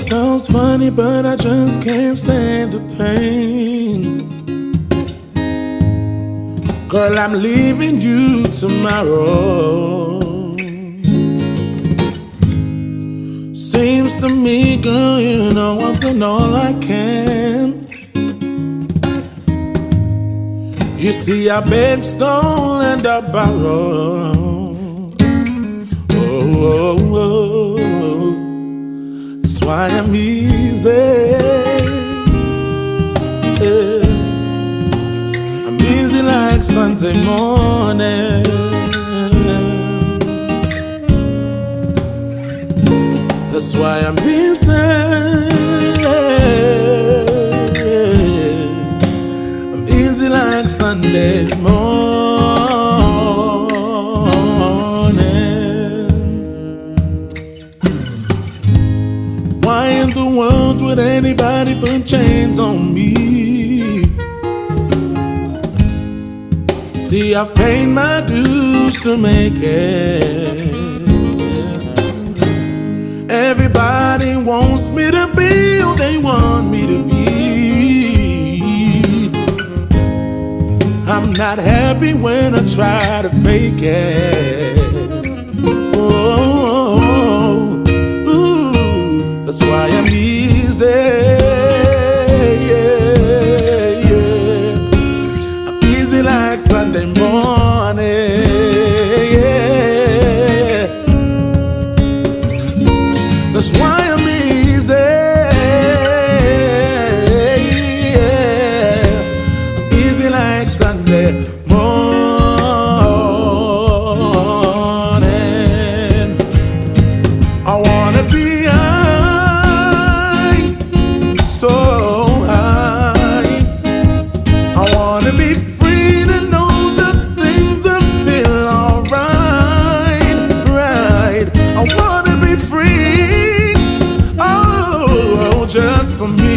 sounds funny, but I just can't stand the pain. Girl, I'm leaving you tomorrow. Seems to me, girl, you know I'm doing all I can. You see, I beg, stole, and I borrow. That's why I'm easy. I'm easy like Sunday morning. That's why I'm easy. I'm easy like Sunday morning. Why in the world would anybody put chains on me? See, I've paid my dues to make it. Everybody wants me to be who they want me to be. I'm not happy when I try to fake it. Oh, ooh, that's why I'm easy. Yeah, yeah. I'm easy like Sunday morning. Yeah. That's why I'm easy. Yeah. I'm easy like Sunday morning. I wanna be high, so high. I wanna be free to know the things that feel alright, right. I wanna be free, oh, just for me.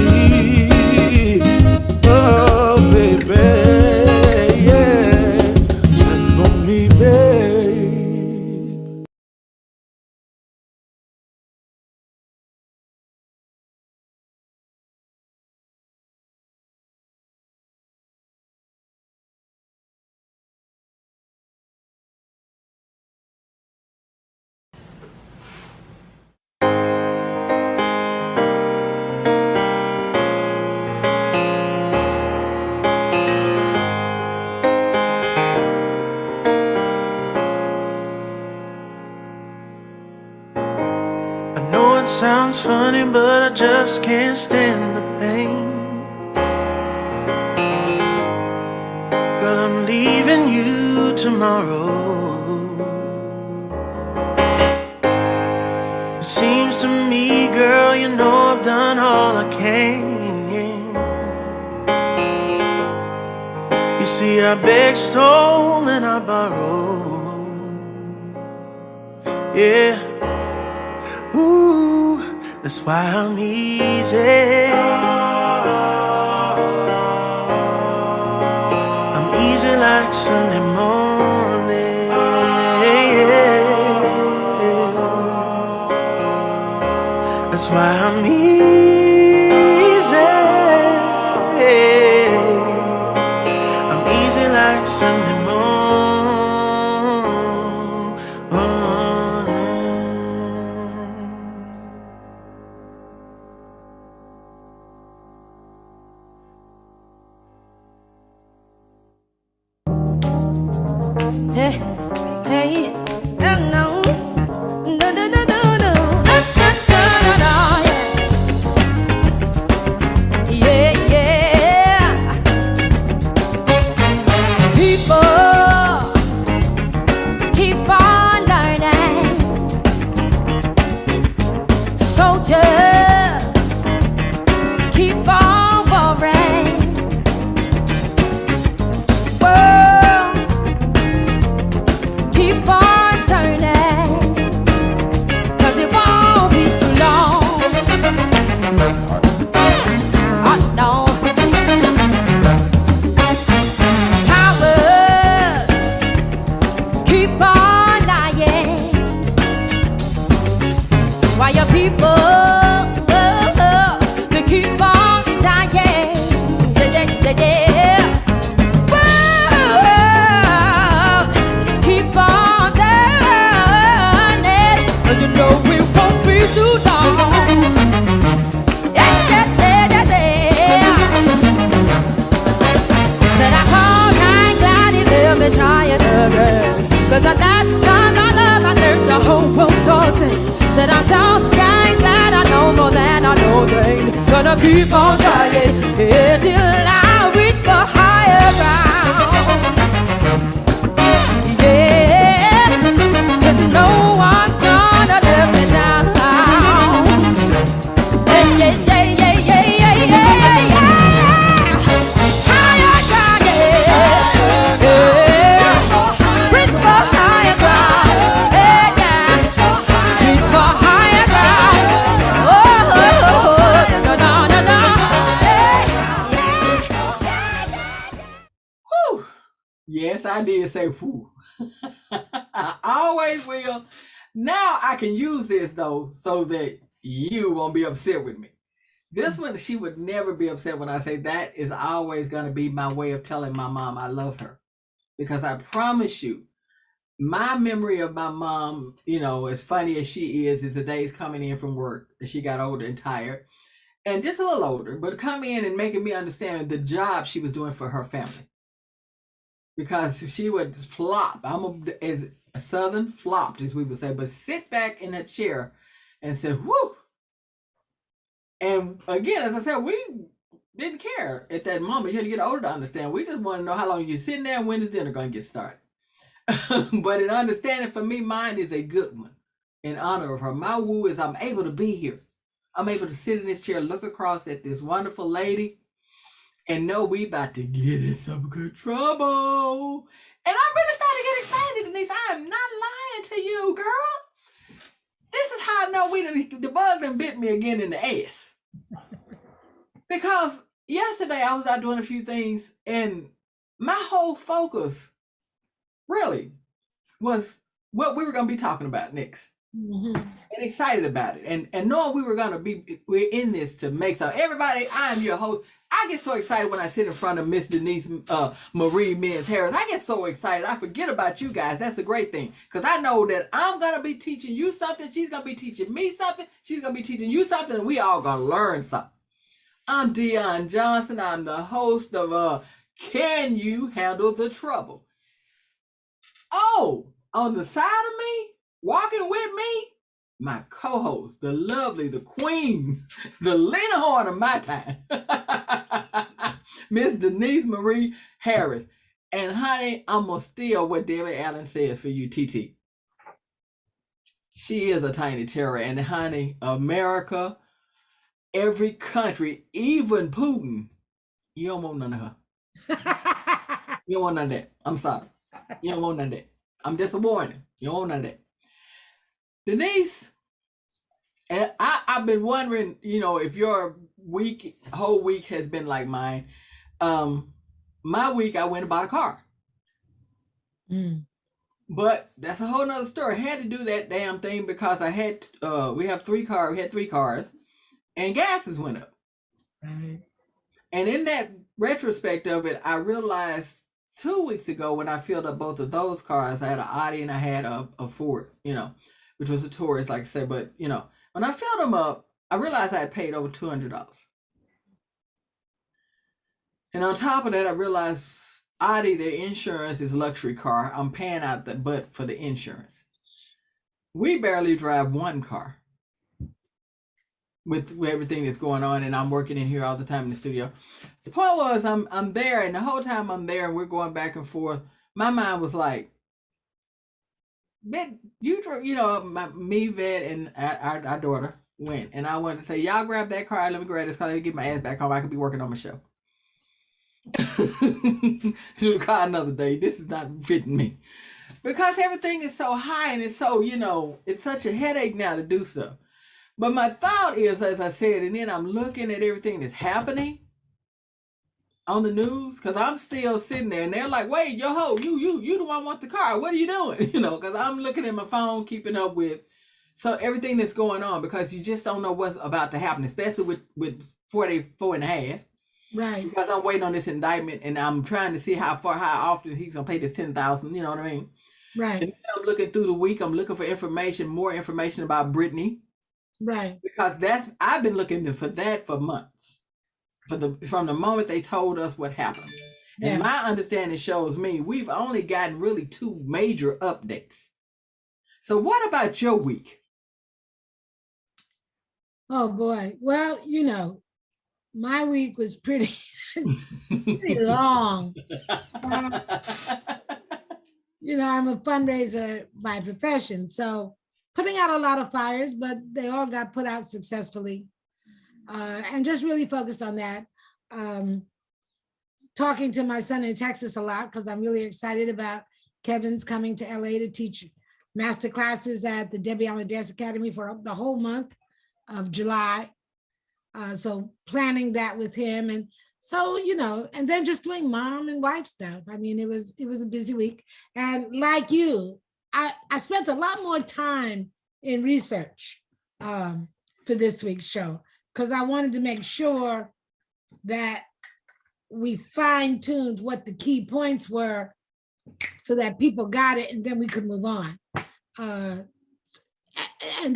Oh, baby, yeah, just for me, babe. I know it sounds funny, but I just can't stand the pain. Girl, I'm leaving you tomorrow. It seems to me, girl, you know I've done all I can. You see, I beg, stole, and I borrow. Yeah. Ooh, that's why I'm easy. I'm easy like Sunday morning. That's why I'm easy. I'm easy like Sunday morning. Hey, hey, no, no, no, no, no, no, no, no, yeah, yeah. People keep on learning. Soldiers keep on warring. World keep on turning, 'cause it won't be too long. Oh no. Cowards keep on lying, while your people gonna keep on trying till I reach for higher ground. Yeah, 'cause no one's gonna let me down. Yeah, yeah, yeah, yeah, yeah, yeah, yeah, yeah. Higher ground, yeah, yeah. Reach for higher ground, yeah, yeah. Reach for higher ground. Oh, no, no, no, no. Whew. Yes, I did say whew. I always will. Now I can use this though, so that you won't be upset with me. This one, she would never be upset when I say that is always going to be my way of telling my mom I love her. Because I promise you, my memory of my mom, you know, as funny as she is the days coming in from work. She got older and tired, and just a little older, but come in and making me understand the job she was doing for her family. Because she would flop. As a Southern flopped, as we would say, but sit back in a chair and say, whoo. And again, as I said, we didn't care at that moment. You had to get older to understand. We just want to know how long you're sitting there and when is dinner going to get started. But in understanding, for me, mine is a good one in honor of her. My woo is I'm able to be here. I'm able to sit in this chair, look across at this wonderful lady, and know we about to get in some good trouble. And I'm really starting to get excited, Denise. I am not lying to you, girl. This is how I know the bug done bit me again in the ass. Because yesterday I was out doing a few things, and my whole focus really was what we were going to be talking about next. Mm-hmm. And excited about it. And knowing we're in this to make some. Everybody, I am your host. I get so excited when I sit in front of Miss Denise Minns Harris. I get so excited. I forget about you guys. That's a great thing. Because I know that I'm going to be teaching you something. She's going to be teaching me something. She's going to be teaching you something. And we all going to learn something. I'm Dionne Johnson. I'm the host of Can You Handle the Trouble? Oh, on the side of me, walking with me, my co-host, the lovely, the queen, the Lena Horne of my time, Miss Denise Marie Harris. And honey, I'm going to steal what Debbie Allen says for you, TT. She is a tiny terror. And honey, America, every country, even Putin, you don't want none of her. You don't want none of that. I'm sorry. You don't want none of that. I'm just a warning. You don't want none of that. Denise, and I've been wondering, you know, if your whole week has been like mine. My week, I went and bought a car. But that's a whole nother story. I had to do that damn thing because I had, we had three cars, and gases went up. Right. And in that retrospect of it, I realized 2 weeks ago when I filled up both of those cars, I had an Audi and I had a Ford, you know, which was a Taurus, like I said. But, you know, when I filled them up, I realized I had paid over $200. And on top of that, I realized Audi, their insurance is luxury car. I'm paying out the butt for the insurance. We barely drive one car with everything that's going on, and I'm working in here all the time in the studio. The point was, I'm there, and the whole time I'm there, and we're going back and forth. My mind was like, you know, me, Vet, and our daughter went, and I wanted to say, y'all grab that car. Let me grab this car. Let me get my ass back home. I could be working on my show. To the car another day. This is not fitting me because everything is so high, and it's so, you know, it's such a headache now to do stuff. But my thought is, as I said, and then I'm looking at everything that's happening on the news, because I'm still sitting there, and they're like, wait, yo, you the one want the car. What are you doing? You know, because I'm looking at my phone, keeping up with everything that's going on, because you just don't know what's about to happen, especially with 44 and a half. Right. Because I'm waiting on this indictment, and I'm trying to see how often he's going to pay this $10,000, you know what I mean? Right. And I'm looking through the week, I'm looking for more information about Brittney. Right. Because I've been looking for that for months. From the moment they told us what happened. Yeah. And my understanding shows me we've only gotten really 2 major updates. So what about your week? Oh boy. Well, you know, My week was pretty long. I'm a fundraiser by profession, so putting out a lot of fires, but they all got put out successfully. And just really focused on that. Talking to my son in Texas a lot because I'm really excited about Kevin's coming to LA to teach master classes at the Debbie Allen Dance Academy for the whole month of July. So planning that with him. And so, and then just doing mom and wife stuff. I mean, it was a busy week. And like you, I spent a lot more time in research for this week's show because I wanted to make sure that we fine-tuned what the key points were so that people got it and then we could move on. And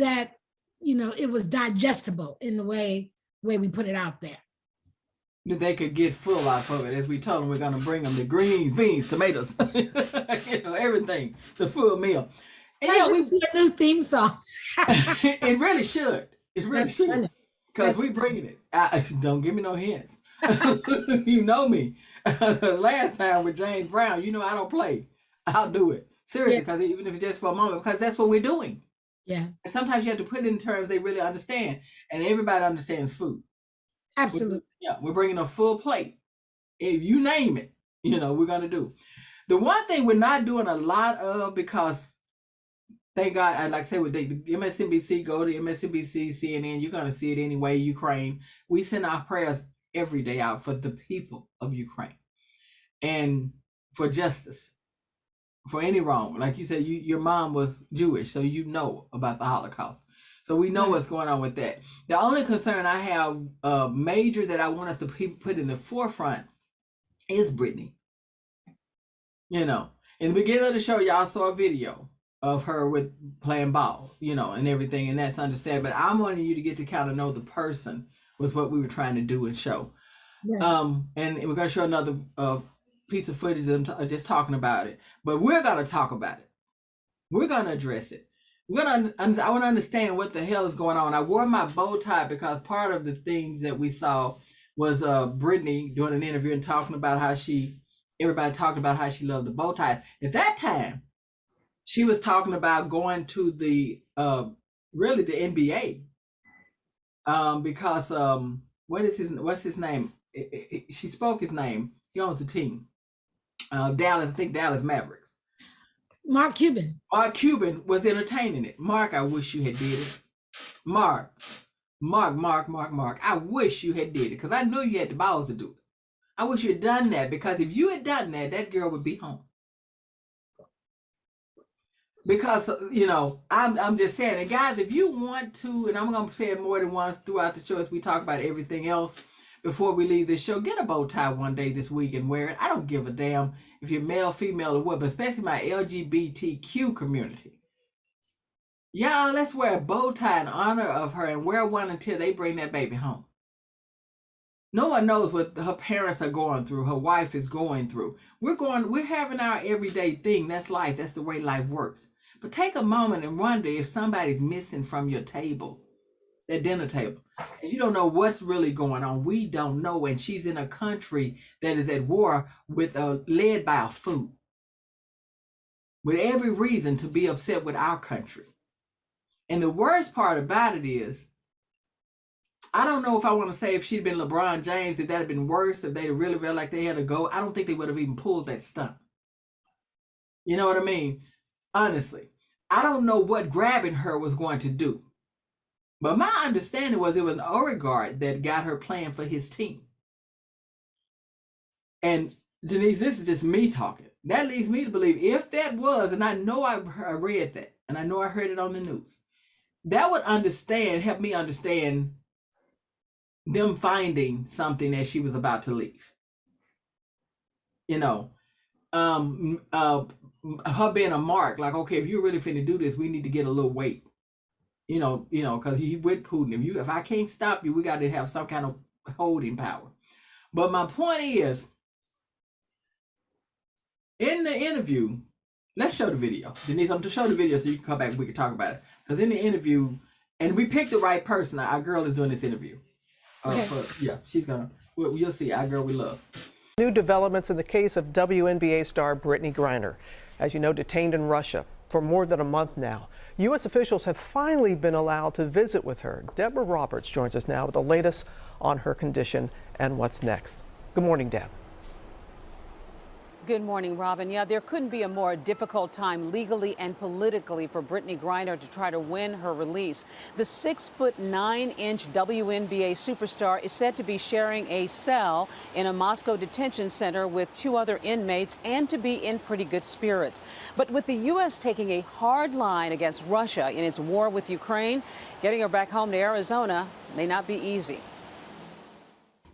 that, it was digestible in the way we put it out there. That they could get full out of it. As we told them, we're going to bring them the greens, beans, tomatoes, everything, the full meal. And we a new theme song. It really should. It really should. Because we bringing it. Don't give me no hints. You know me. Last time with James Brown, I don't play. I'll do it. Seriously, because even if it's just for a moment, because that's what we're doing. Yeah. And sometimes you have to put it in terms they really understand. And everybody understands food. Absolutely. We're bringing a full plate. If you name it, we're going to do. The one thing we're not doing a lot of, because thank God, I'd like to say with the MSNBC, go to MSNBC, CNN, you're going to see it anyway, Ukraine. We send our prayers every day out for the people of Ukraine and for justice, for any wrong. Like you said, your mom was Jewish, so you know about the Holocaust. So we know what's going on with that. The only concern I have major that I want us to put in the forefront is Brittney. In the beginning of the show, y'all saw a video of her with playing ball, and everything, and that's understandable. But I'm wanting you to get to kind of know the person was what we were trying to do and show. Yeah. And we're going to show another piece of footage of them just talking about it. But we're going to talk about it. We're going to address it. I want to understand what the hell is going on. I wore my bow tie because part of the things that we saw was Brittney doing an interview and talking about how everybody talking about how she loved the bow ties. At that time, she was talking about going to the really the NBA. Because what's his name? She spoke his name. He owns the team. Dallas Mavericks. Mark Cuban. Mark Cuban was entertaining it. Mark, I wish you had did it. Mark. I wish you had did it because I knew you had the balls to do it. I wish you had done that because if you had done that, that girl would be home. Because, I'm just saying, and guys, if you want to, and I'm going to say it more than once throughout the show as we talk about everything else before we leave this show, get a bow tie one day this week and wear it. I don't give a damn if you're male, female, or what, but especially my LGBTQ community. Y'all, let's wear a bow tie in honor of her and wear one until they bring that baby home. No one knows what her parents are going through, her wife is going through. We're having our everyday thing. That's life. That's the way life works. But take a moment and wonder if somebody's missing from your table, that dinner table, and you don't know what's really going on. We don't know. And she's in a country that is at war with led by a fool, with every reason to be upset with our country. And the worst part about it is, I don't know if I want to say if she'd been LeBron James, if that had been worse, if they'd really felt like they had to go. I don't think they would have even pulled that stunt. You know what I mean? Honestly, I don't know what grabbing her was going to do. But my understanding was it was an oligarch that got her playing for his team. And Denise, this is just me talking. That leads me to believe if that was, and I know I read that, and I know I heard it on the news, that would help me understand them finding something as she was about to leave. Her being a mark, like, okay, if you're really finna do this, we need to get a little weight. Because you with Putin. If I can't stop you, we got to have some kind of holding power. But my point is, in the interview, let's show the video. Denise, I'm to show the video so you can come back and we can talk about it. Because in the interview, and we picked the right person. Our girl is doing this interview. Okay. Yeah, she's gonna. You'll see. Our girl we love. New developments in the case of WNBA star Brittney Griner, as you know, detained in Russia for more than a month now. U.S. officials have finally been allowed to visit with her. Deborah Roberts joins us now with the latest on her condition and what's next. Good morning, Deb. Good morning, Robin. Yeah, there couldn't be a more difficult time legally and politically for Brittney Griner to try to win her release. The 6'9" WNBA superstar is said to be sharing a cell in a Moscow detention center with 2 other inmates and to be in pretty good spirits. But with the U.S. taking a hard line against Russia in its war with Ukraine, getting her back home to Arizona may not be easy.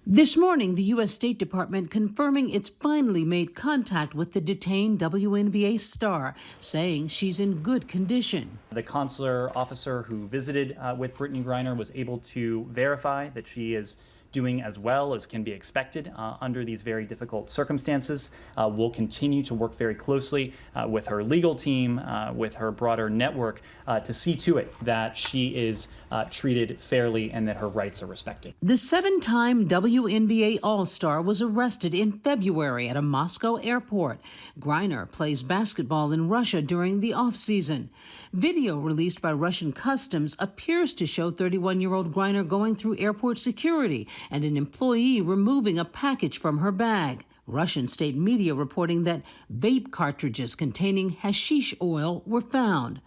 This morning, the U.S. State Department confirming it's finally made contact with the detained WNBA star, saying she's in good condition. The consular officer who visited with Brittney Griner was able to verify that she is doing as well as can be expected under these very difficult circumstances. We'll continue to work very closely with her legal team, with her broader network, to see to it that she is treated fairly and that her rights are respected. The 7-time WNBA All-Star was arrested in February at a Moscow airport. Griner plays basketball in Russia during the off-season. Video released by Russian Customs appears to show 31-year-old Griner going through airport security and an employee removing a package from her bag. Russian state media reporting that vape cartridges containing hashish oil were found.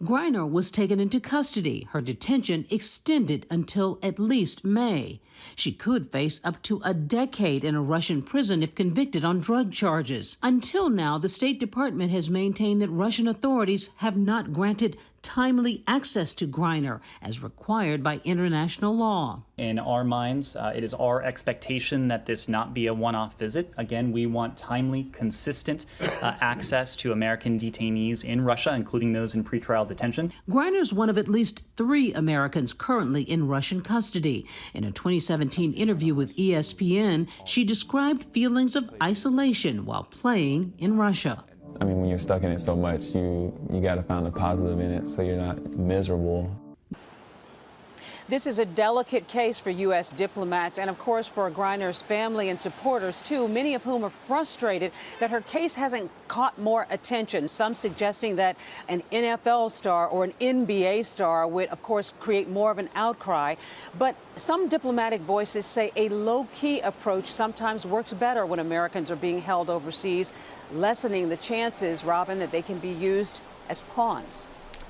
Griner was taken into custody, her detention extended until at least May. She could face up to a decade in a Russian prison if convicted on drug charges. Until now, the State Department has maintained that Russian authorities have not granted timely access to Griner as required by international law. In our minds, it is our expectation that this not be a one-off visit. Again, we want timely, consistent access to American detainees in Russia, including those in pretrial detention. Griner's one of at least 3 Americans currently in Russian custody. In a 2017 interview with ESPN, she described feelings of isolation while playing in Russia. I mean, when you're stuck in it so much, you got to find a positive in it so you're not miserable. This is a delicate case for U.S. diplomats and, of course, for Griner's family and supporters, too, many of whom are frustrated that her case hasn't caught more attention, some suggesting that an NFL star or an NBA star would, of course, create more of an outcry. But some diplomatic voices say a low-key approach sometimes works better when Americans are being held overseas, lessening the chances, Robin, that they can be used as pawns.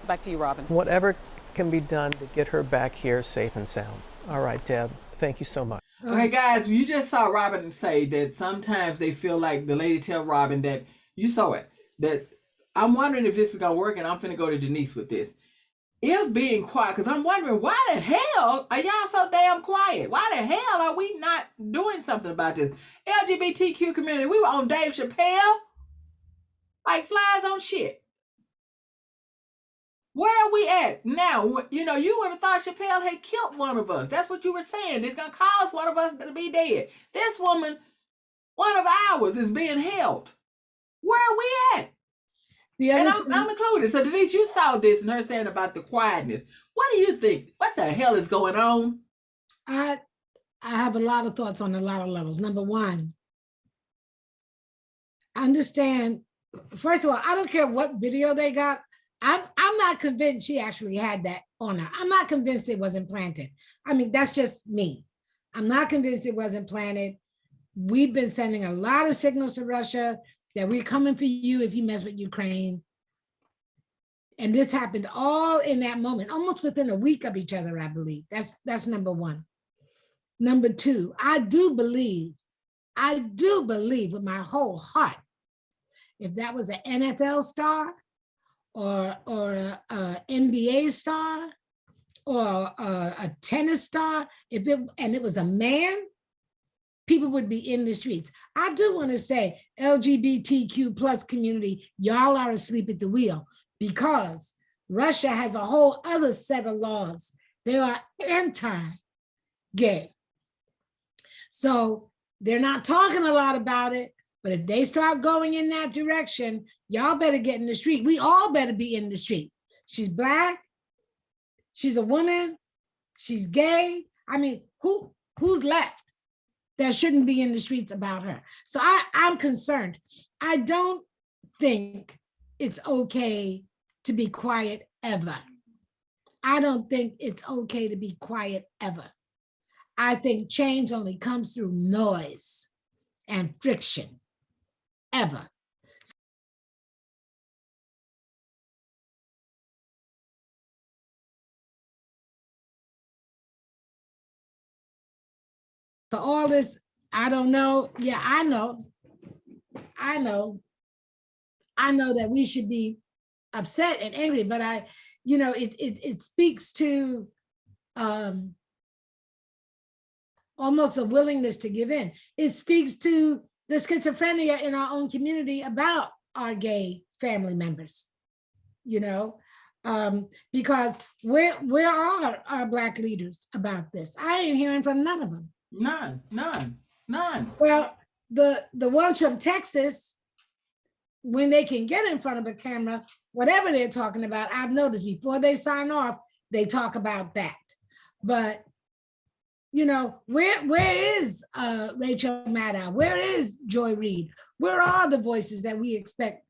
Back to you, Robin. Whatever can be done to get her back here safe and sound. All right, Deb, thank you so much. Okay, guys, you just saw Robin say that sometimes they feel like the lady tell Robin that, you saw it, that I'm wondering if this is going to work, and I'm finna go to Denise with this. If being quiet, because I'm wondering, why the hell are y'all so damn quiet? Why the hell are we not doing something about this? LGBTQ community, we were on Dave Chappelle like flies on shit. Where are we at now? You know, you would have thought Chappelle had killed one of us. That's what you were saying. It's going to cause one of us to be dead. This woman, one of ours, is being held. Where are we at? And I'm included. So Denise, you saw this and her saying about the quietness. What do you think? What the hell is going on? I have a lot of thoughts on a lot of levels. Number one, understand, first of all, I don't care what video they got. I'm not convinced she actually had that on her. I'm not convinced it wasn't planted. I mean, that's just me. I'm not convinced it wasn't planted. We've been sending a lot of signals to Russia that we're coming for you if you mess with Ukraine. And this happened all in that moment, almost within a week of each other, I believe. That's number one. Number two, I do believe with my whole heart, if that was an NFL star, or a NBA star, or a tennis star, and it was a man, people would be in the streets. I do want to say, LGBTQ plus community, y'all are asleep at the wheel, because Russia has a whole other set of laws. They are anti-gay. So they're not talking a lot about it, but if they start going in that direction, y'all better get in the street. We all better be in the street. She's Black, she's a woman, she's gay. I mean, who Who's left that shouldn't be in the streets about her? So I'm concerned. I don't think it's okay to be quiet ever. I don't think it's okay to be quiet ever. I think change only comes through noise and friction, ever. So all this, I don't know. Yeah, I know that we should be upset and angry, but it speaks to almost a willingness to give in. It speaks to the schizophrenia in our own community about our gay family members, because where are our Black leaders about this? I ain't hearing from none of them. None. Well, the ones from Texas, when they can get in front of a camera, whatever they're talking about, I've noticed before they sign off, they talk about that. But where is Rachel Maddow? Where is Joy Reid? Where are the voices that we expect?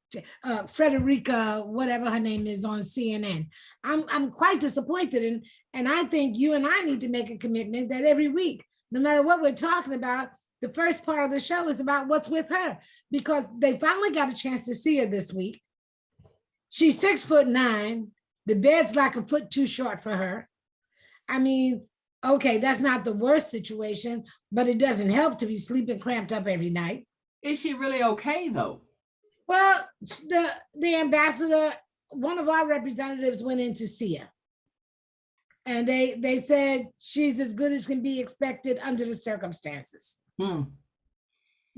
Frederica, whatever her name is, on CNN. I'm quite disappointed, and I think you and I need to make a commitment that every week, no matter what we're talking about, the first part of the show is about what's with her, because they finally got a chance to see her this week. She's 6'9". The bed's like a foot too short for her. I mean, okay, that's not the worst situation, but it doesn't help to be sleeping cramped up every night. Is she really okay though? Well, the ambassador, one of our representatives, went in to see her. And they said she's as good as can be expected under the circumstances. So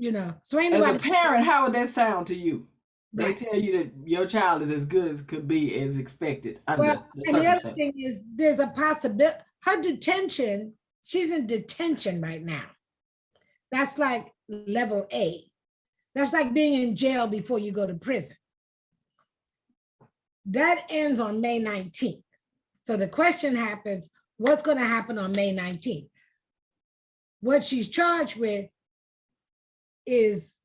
ain't as nobody, a parent, how would that sound to you? Right. They tell you that your child is as good as could be as expected under well, the and the other circumstances. thing is there's a possibility, her detention, she's in detention right now. That's like level A. That's like being in jail before you go to prison. That ends on May 19th. So the question happens, what's going to happen on May 19th? What she's charged with is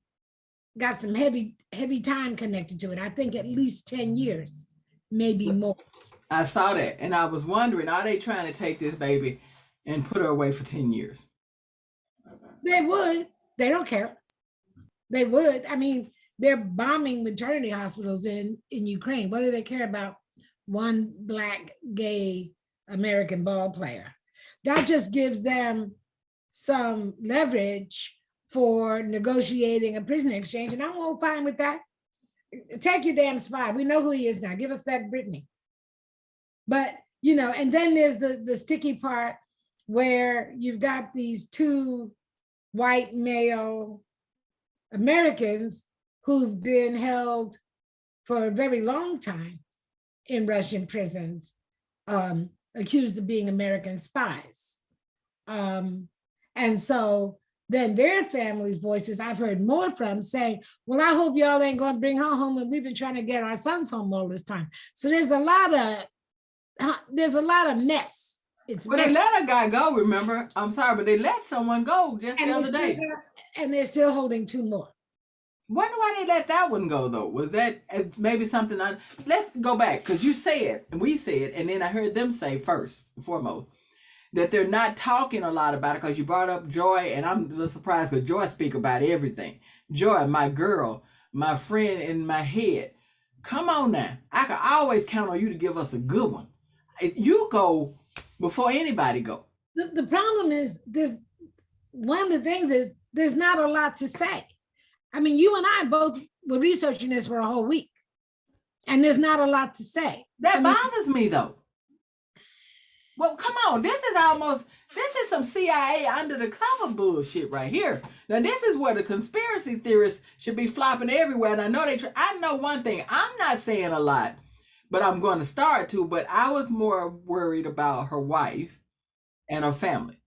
got some heavy time connected to it. I think at least 10 years, maybe more. I saw that, and I was wondering, are they trying to take this baby and put her away for 10 years? They would. They don't care. They would. I mean, they're bombing maternity hospitals in Ukraine. What do they care about one Black gay American ball player? That just gives them some leverage for negotiating a prisoner exchange, and I'm all fine with that. Take your damn spy. We know who he is now. Give us back Brittney. But, and then there's the sticky part where you've got these two white male Americans who've been held for a very long time in Russian prisons, accused of being American spies. And so then their families' voices I've heard more from saying, well, I hope y'all ain't going to bring her home, and we've been trying to get our sons home all this time. So there's a lot of mess. But they let a guy go, remember? I'm sorry, but they let someone go just the other day. And they're still holding two more. Wonder why they let that one go, though. Was that maybe something? Let's go back, because you said, and we said, and then I heard them say first and foremost, that they're not talking a lot about it, because you brought up Joy, and I'm a little surprised because Joy speak about everything. Joy, my girl, my friend in my head. Come on now. I can always count on you to give us a good one. You go before anybody go. The problem is, one of the things is there's not a lot to say. I mean, you and I both were researching this for a whole week, and there's not a lot to say. That bothers me, though. Well, come on. This is some CIA under the cover bullshit right here. Now, this is where the conspiracy theorists should be flopping everywhere. And I know I know one thing. I'm not saying a lot, but I'm going to start to. But I was more worried about her wife and her family.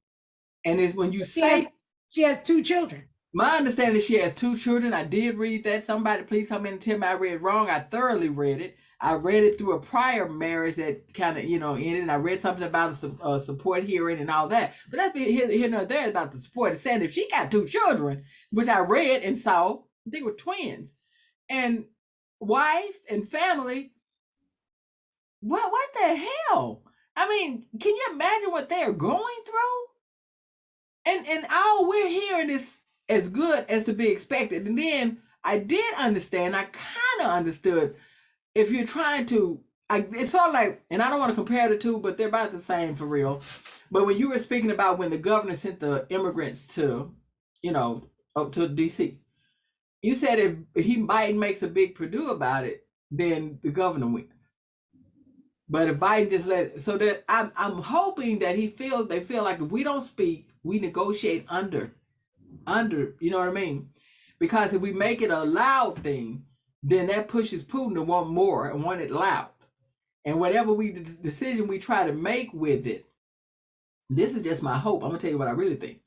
And it's when you say she has two children. My understanding is she has two children. I did read that. Somebody please come in and tell me I read wrong. I thoroughly read it. I read it through a prior marriage that kind of, ended. And I read something about a support hearing and all that. But that's been here nor there about the support. It's saying if she got 2 children, which I read and saw, they were twins, and wife and family, what the hell? I mean, can you imagine what they're going through? And all we're hearing is as good as to be expected. And then I did understand, I kind of understood, if you're trying to, it's sort of like, and I don't want to compare the two, but they're about the same for real. But when you were speaking about when the governor sent the immigrants to, up to DC, you said if Biden makes a big Purdue about it, then the governor wins. But if Biden just so that I'm hoping that they feel like if we don't speak, we negotiate under, you know what I mean? Because if we make it a loud thing, then that pushes Putin to want more and want it loud. And whatever decision we try to make with it, this is just my hope. I'm gonna tell you what I really think,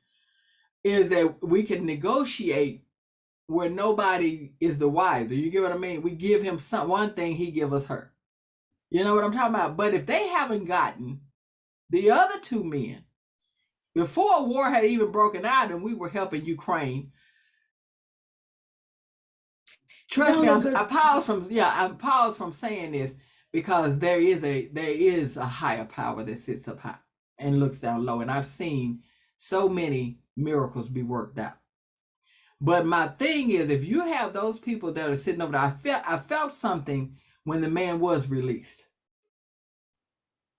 is that we can negotiate where nobody is the wiser. You get what I mean? We give him one thing, he give us her. You know what I'm talking about? But if they haven't gotten the other 2 men, before war had even broken out and we were helping Ukraine, trust me, I pause from saying this because there is a higher power that sits up high and looks down low. And I've seen so many miracles be worked out. But my thing is, if you have those people that are sitting over there, I felt something when the man was released.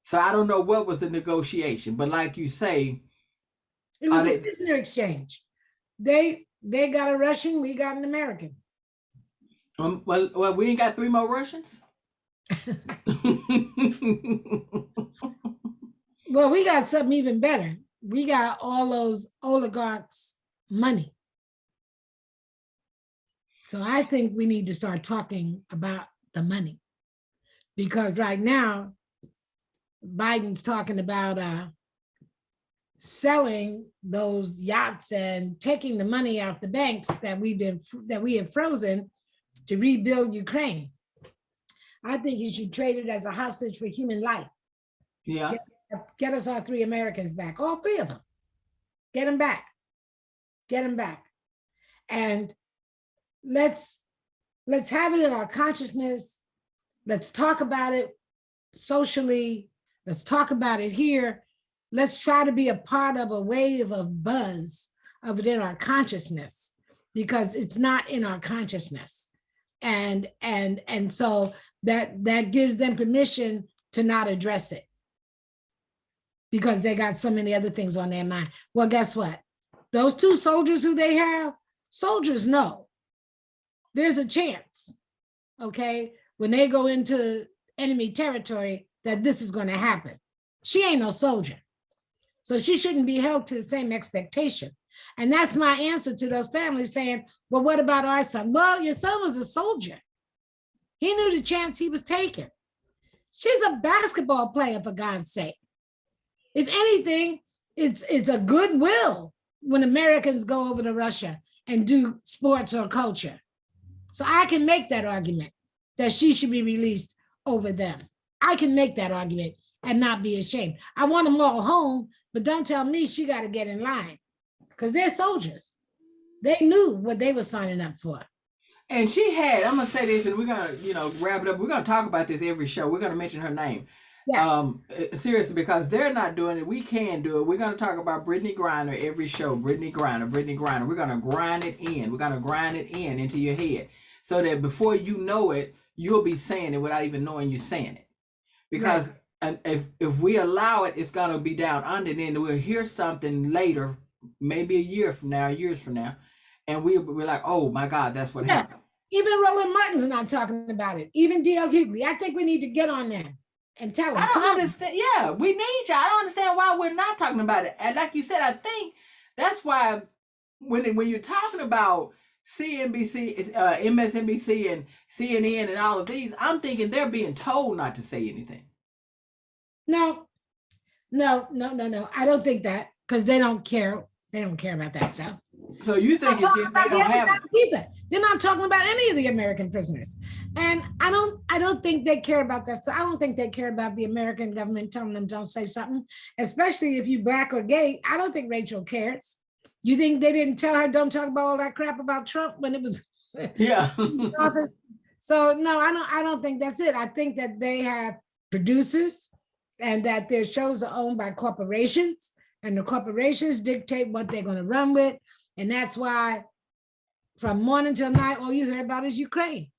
So I don't know what was the negotiation, but like you say, it was a prisoner exchange. They got a Russian, we got an American. Well, we ain't got 3 more Russians. Well, we got something even better. We got all those oligarchs' money. So I think we need to start talking about the money, because right now Biden's talking about selling those yachts and taking the money out the banks that we have frozen to rebuild Ukraine. I think you should trade it as a hostage for human life. Yeah. Get us our 3 Americans back, all 3 of them. Get them back. Get them back. And let's have it in our consciousness. Let's talk about it socially. Let's talk about it here. Let's try to be a part of a wave of buzz of it in our consciousness, because it's not in our consciousness. And so that gives them permission to not address it, because they got so many other things on their mind. Well, guess what? Those 2 soldiers who they have, soldiers know there's a chance, okay, when they go into enemy territory, that this is going to happen. She ain't no soldier, so she shouldn't be held to the same expectation. And that's my answer to those families saying, well, what about our son? Well, your son was a soldier. He knew the chance he was taking. She's a basketball player, for God's sake. If anything, it's a goodwill when Americans go over to Russia and do sports or culture. So I can make that argument that she should be released over them. I can make that argument and not be ashamed. I want them all home, but don't tell me she got to get in line, because they're soldiers. They knew what they were signing up for. And she had, I'm going to say this, and we're going to, wrap it up. We're going to talk about this every show. We're going to mention her name. Yeah. Seriously, because they're not doing it. We can do it. We're going to talk about Brittney Griner every show. Brittney Griner. We're going to grind it in. We're going to grind it into your head, so that before you know it, you'll be saying it without even knowing you're saying it. Because if we allow it, it's going to be down under. Then we'll hear something later, maybe years from now, and we're like, oh my God, that's what happened. Even Roland Martin's not talking about it. Even D.L. Hughley. I think we need to get on them and tell them. I don't understand. Yeah, we need you. I don't understand why we're not talking about it. And like you said, I think that's why when you're talking about CNBC, MSNBC, and CNN, and all of these, I'm thinking they're being told not to say anything. No. I don't think that, because they don't care. They don't care about that stuff. So you think it's just they don't have it? Either. They're not talking about any of the American prisoners. And I don't think they care about that. So I don't think they care about the American government telling them don't say something, especially if you Black or gay. I don't think Rachel cares. You think they didn't tell her don't talk about all that crap about Trump when it was Yeah. So no, I don't think that's it. I think that they have producers and that their shows are owned by corporations, and the corporations dictate what they're going to run with. And that's why from morning till night, all you hear about is Ukraine.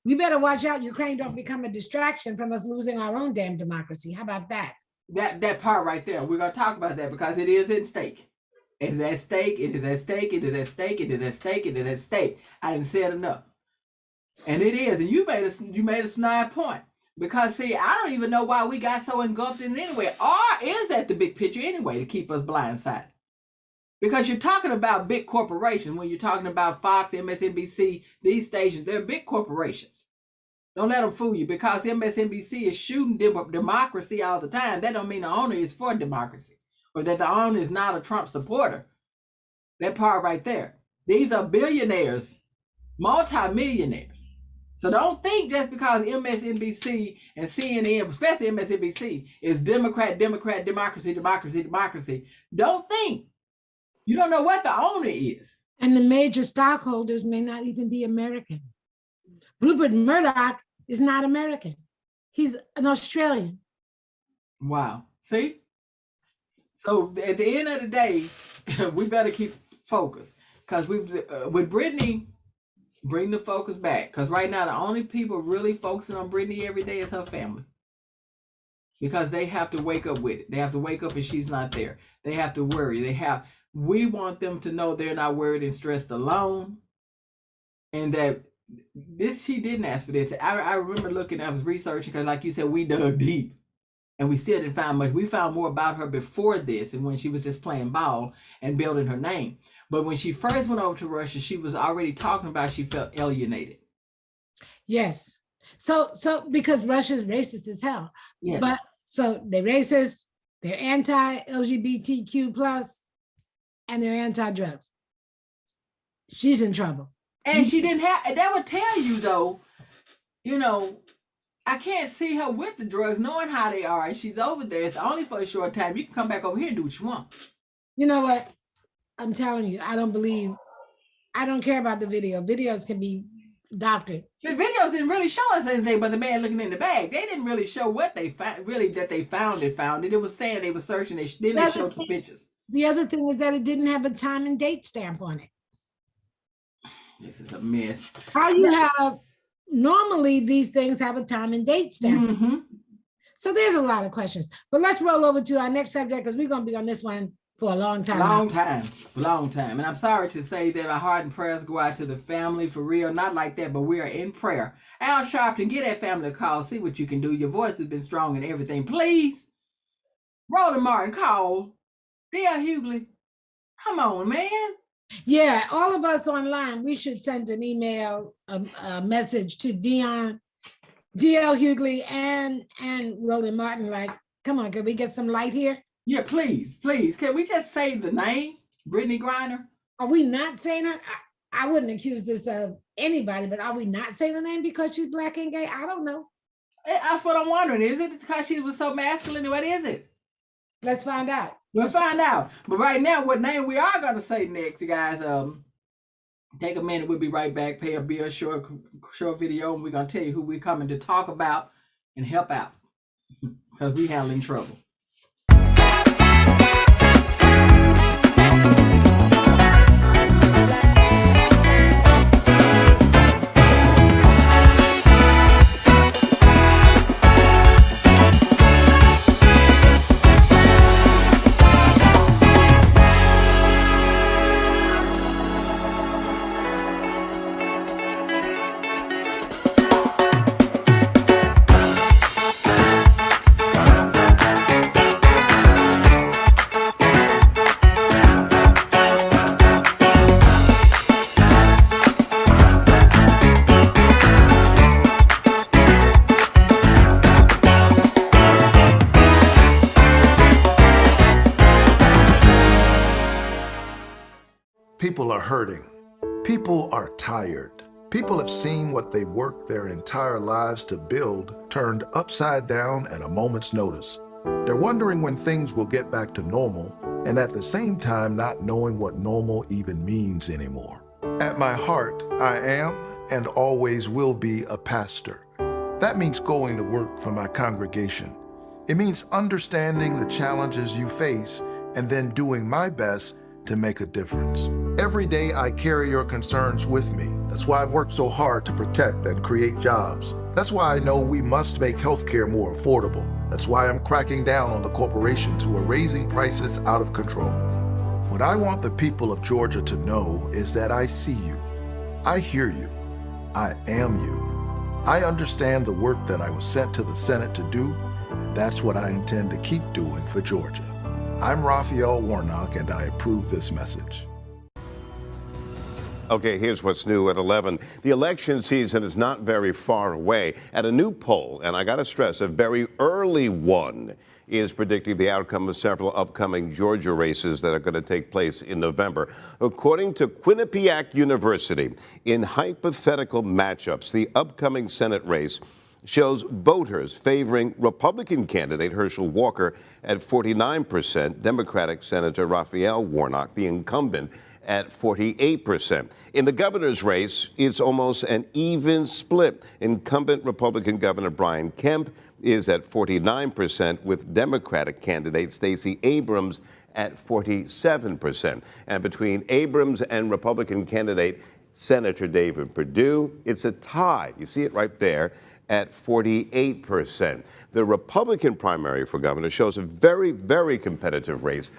We better watch out Ukraine don't become a distraction from us losing our own damn democracy. How about that? That part right there, we're going to talk about that because it is at stake. It is at stake. It is at stake. It is at stake. It is at stake. It is at stake. I didn't say it enough. And it is. And you made a snide point. Because see, I don't even know why we got so engulfed in it anyway. Or is that the big picture anyway to keep us blindsided? Because you're talking about big corporations when you're talking about Fox, MSNBC, these stations, they're big corporations. Don't let them fool you because MSNBC is shooting democracy all the time. That don't mean the owner is for democracy or that the owner is not a Trump supporter. That part right there. These are billionaires, multi-millionaires. So don't think just because MSNBC and CNN, especially MSNBC, is Democrat, democracy. Don't think. You don't know what the owner is. And the major stockholders may not even be American. Rupert Murdoch is not American. He's an Australian. Wow. See? So at the end of the day, we better keep focused. Because with Brittney, bring the focus back. Because right now, the only people really focusing on Brittney every day is her family. Because they have to wake up with it. They have to wake up and she's not there. They have to worry. We want them to know they're not worried and stressed alone. And that she didn't ask for this. I remember looking, I was researching, because like you said, we dug deep. And we still didn't find much. We found more about her before this and when she was just playing ball and building her name. But when she first went over to Russia, she was already talking about she felt alienated. Yes. So because Russia's racist as hell. Yeah. But so they're racist, they're anti-LGBTQ plus, and they're anti-drugs. She's in trouble. And she didn't have, that would tell you though, I can't see her with the drugs, knowing how they are. And she's over there. It's only for a short time. You can come back over here and do what you want. You know what? I'm telling you, I don't care about the video. Videos can be doctored. The videos didn't really show us anything but the man looking in the bag. They didn't really show what they found, really, that they found it. It was saying they were searching. They showed some pictures. The other thing was that it didn't have a time and date stamp on it. This is a mess. How you have, normally these things have a time and date stamp. Mm-hmm. So there's a lot of questions. But let's roll over to our next subject because we're going to be on this one for a long time. Long time. And I'm sorry to say that our heart and prayers go out to the family, for real. Not like that, but we are in prayer. Al Sharpton, get that family a call. See what you can do. Your voice has been strong and everything. Please. Roland Martin, call. Dale Hughley. Come on, man. Yeah, all of us online, we should send an email, a message to D.L. Hughley and Roland Martin, like, come on, can we get some light here? Yeah, please. Can we just say the name, Brittney Griner? Are we not saying her? I wouldn't accuse this of anybody, but are we not saying her name because she's Black and gay? I don't know. That's what I'm wondering. Is it because she was so masculine? What is it? Let's find out. We'll find out. But right now, what name we are going to say next, guys, take a minute. We'll be right back. Pay a bill, short video, and we're going to tell you who we're coming to talk about and help out because we handling trouble. People are hurting. People are tired. People have seen what they've worked their entire lives to build turned upside down at a moment's notice. They're wondering when things will get back to normal, and at the same time not knowing what normal even means anymore. At my heart, I am and always will be a pastor. That means going to work for my congregation. It means understanding the challenges you face and then doing my best to make a difference. Every day I carry your concerns with me. That's why I've worked so hard to protect and create jobs. That's why I know we must make healthcare more affordable. That's why I'm cracking down on the corporations who are raising prices out of control. What I want the people of Georgia to know is that I see you, I hear you, I am you. I understand the work that I was sent to the Senate to do, and that's what I intend to keep doing for Georgia. I'm Raphael Warnock, and I approve this message. Okay, here's what's new at 11. The election season is not very far away. At a new poll, and I got to stress, a very early one, is predicting the outcome of several upcoming Georgia races that are going to take place in November. According to Quinnipiac University, in hypothetical matchups, the upcoming Senate race shows voters favoring Republican candidate Herschel Walker at 49%, Democratic Senator Raphael Warnock, the incumbent, at 48%. In the governor's race, it's almost an even split. Incumbent Republican Governor Brian Kemp is at 49%, with Democratic candidate Stacey Abrams at 47%. And between Abrams and Republican candidate Senator David Perdue, it's a tie. You see it right there at 48%. The Republican primary for governor shows a very, very competitive race.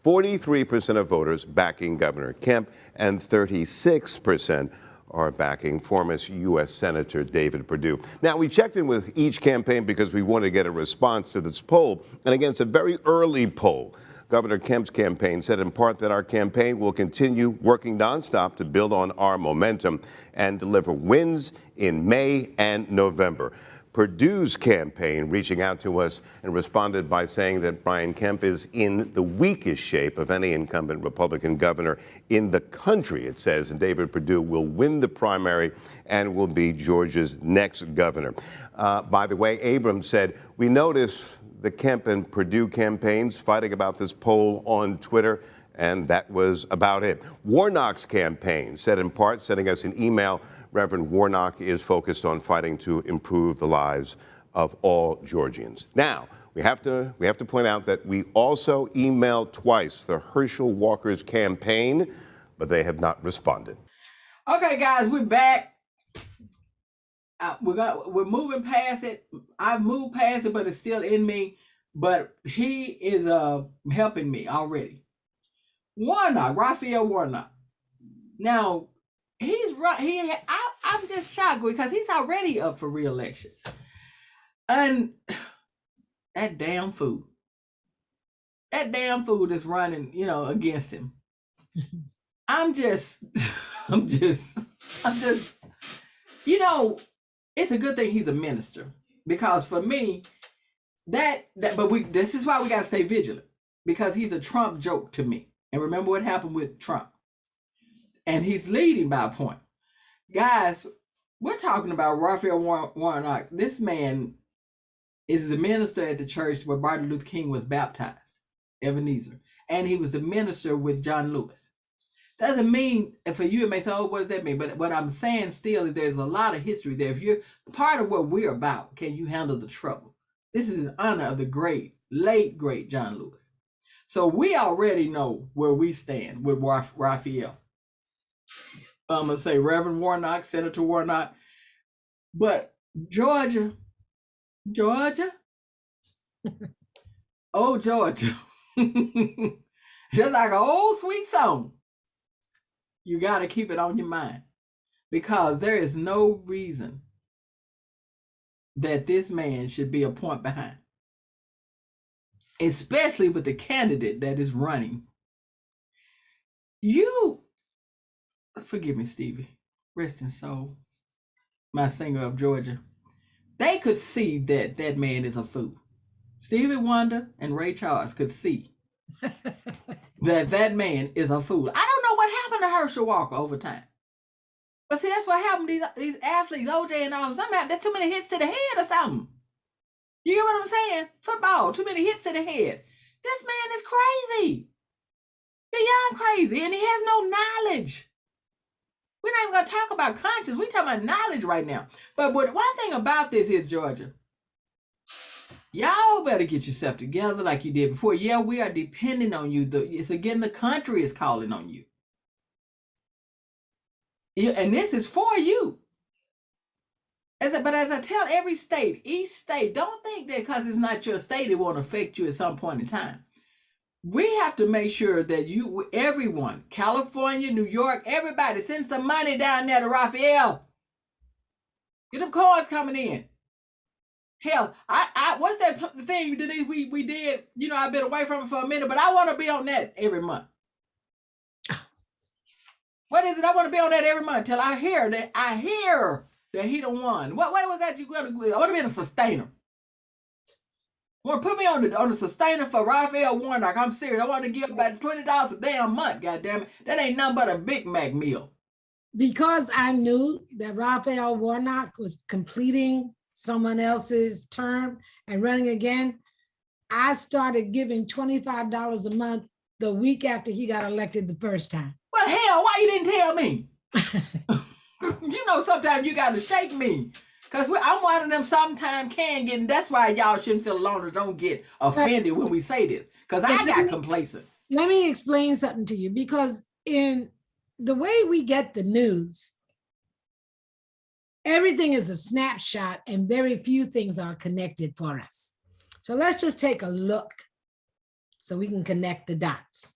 43% of voters backing Governor Kemp, and 36% are backing former U.S. Senator David Perdue. Now, we checked in with each campaign because we wanted to get a response to this poll. And again, it's a very early poll. Governor Kemp's campaign said in part that our campaign will continue working nonstop to build on our momentum and deliver wins in May and November. Perdue's campaign reaching out to us and responded by saying that Brian Kemp is in the weakest shape of any incumbent Republican governor in the country, it says, and David Perdue will win the primary and will be Georgia's next governor. By the way, Abrams said, we noticed the Kemp and Perdue campaigns fighting about this poll on Twitter, and that was about it. Warnock's campaign said in part, sending us an email, Reverend Warnock is focused on fighting to improve the lives of all Georgians. Now, we have to point out that we also emailed twice the Herschel Walker's campaign, but they have not responded. Okay, guys, we're back. We're moving past it. I've moved past it, but it's still in me. But he is helping me already. Warnock, Raphael Warnock. Now, he's right. I'm just shocked because he's already up for re-election. And that damn fool is running, against him. I'm just, it's a good thing he's a minister, because for me, this is why we got to stay vigilant, because he's a Trump joke to me. And remember what happened with Trump. And he's leading by a point. Guys, we're talking about Raphael Warnock. This man is the minister at the church where Martin Luther King was baptized, Ebenezer. And he was the minister with John Lewis. Doesn't mean, for you it may say, oh, what does that mean? But what I'm saying still is there's a lot of history there. If you're part of what we're about, can you handle the trouble? This is in honor of the late great John Lewis. So we already know where we stand with Raphael. I'm going to say Reverend Warnock, Senator Warnock. But Georgia. Oh, Georgia. Just like an old sweet song. You got to keep it on your mind, because there is no reason that this man should be a point behind, especially with the candidate that is running. Forgive me, Stevie, rest in soul, my singer of Georgia. They could see that that man is a fool. Stevie Wonder and Ray Charles could see that man is a fool. I don't know what happened to Herschel Walker over time? But see, that's what happened to these athletes, OJ and all of them. There's too many hits to the head or something. You get what I'm saying? Football, too many hits to the head. This man is crazy. Beyond crazy, and he has no knowledge. We're not even going to talk about conscience. We're talking about knowledge right now. But one thing about this is, Georgia, y'all better get yourself together like you did before. Yeah, we are depending on you. It's again, the country is calling on you. And this is for you. But as I tell every state, each state, don't think that because it's not your state, it won't affect you at some point in time. We have to make sure that everyone, California, New York, everybody, send some money down there to Raphael. Get them coins coming in. Hell, what's that thing, Denise, we did? You know, I've been away from it for a minute, but I want to be on that every month. What is it? I want to be on that every month till I hear that he done won. What was that you going to do? I want to be a sustainer. Want to put me on the sustainer for Raphael Warnock. I'm serious. I want to give about $20 a damn month. God damn it, that ain't nothing but a Big Mac meal. Because I knew that Raphael Warnock was completing someone else's term and running again, I started giving $25 a month the week after he got elected the first time. Well, hell, why you didn't tell me? You know, sometimes you got to shake me. Because I'm one of them sometimes can get, and that's why y'all shouldn't feel alone or don't get offended when we say this. Because I got complacent. Let me explain something to you. Because in the way we get the news, everything is a snapshot and very few things are connected for us. So let's just take a look so we can connect the dots.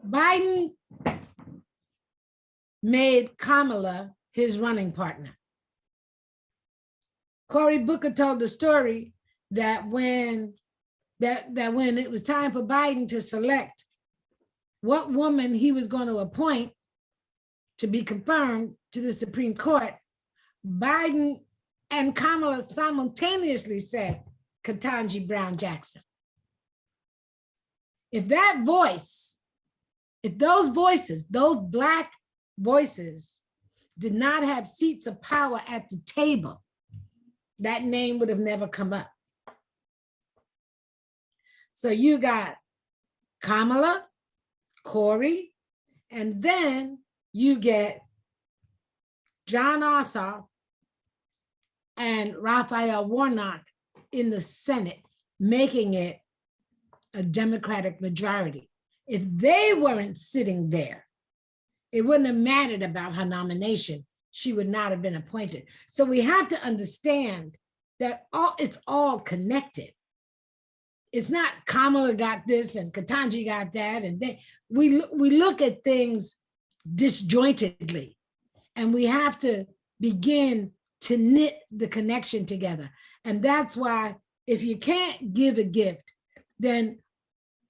Biden made Kamala his running partner. Cory Booker told the story that when it was time for Biden to select what woman he was going to appoint to be confirmed to the Supreme Court, Biden and Kamala simultaneously said Ketanji Brown Jackson. If those voices, those Black voices, did not have seats of power at the table, that name would have never come up. So you got Kamala, Cory, and then you get Jon Ossoff and Raphael Warnock in the Senate, making it a Democratic majority. If they weren't sitting there, it wouldn't have mattered about her nomination. She would not have been appointed. So we have to understand that it's all connected. It's not Kamala got this and Ketanji got that, and we look at things disjointedly, and we have to begin to knit the connection together. And that's why if you can't give a gift, then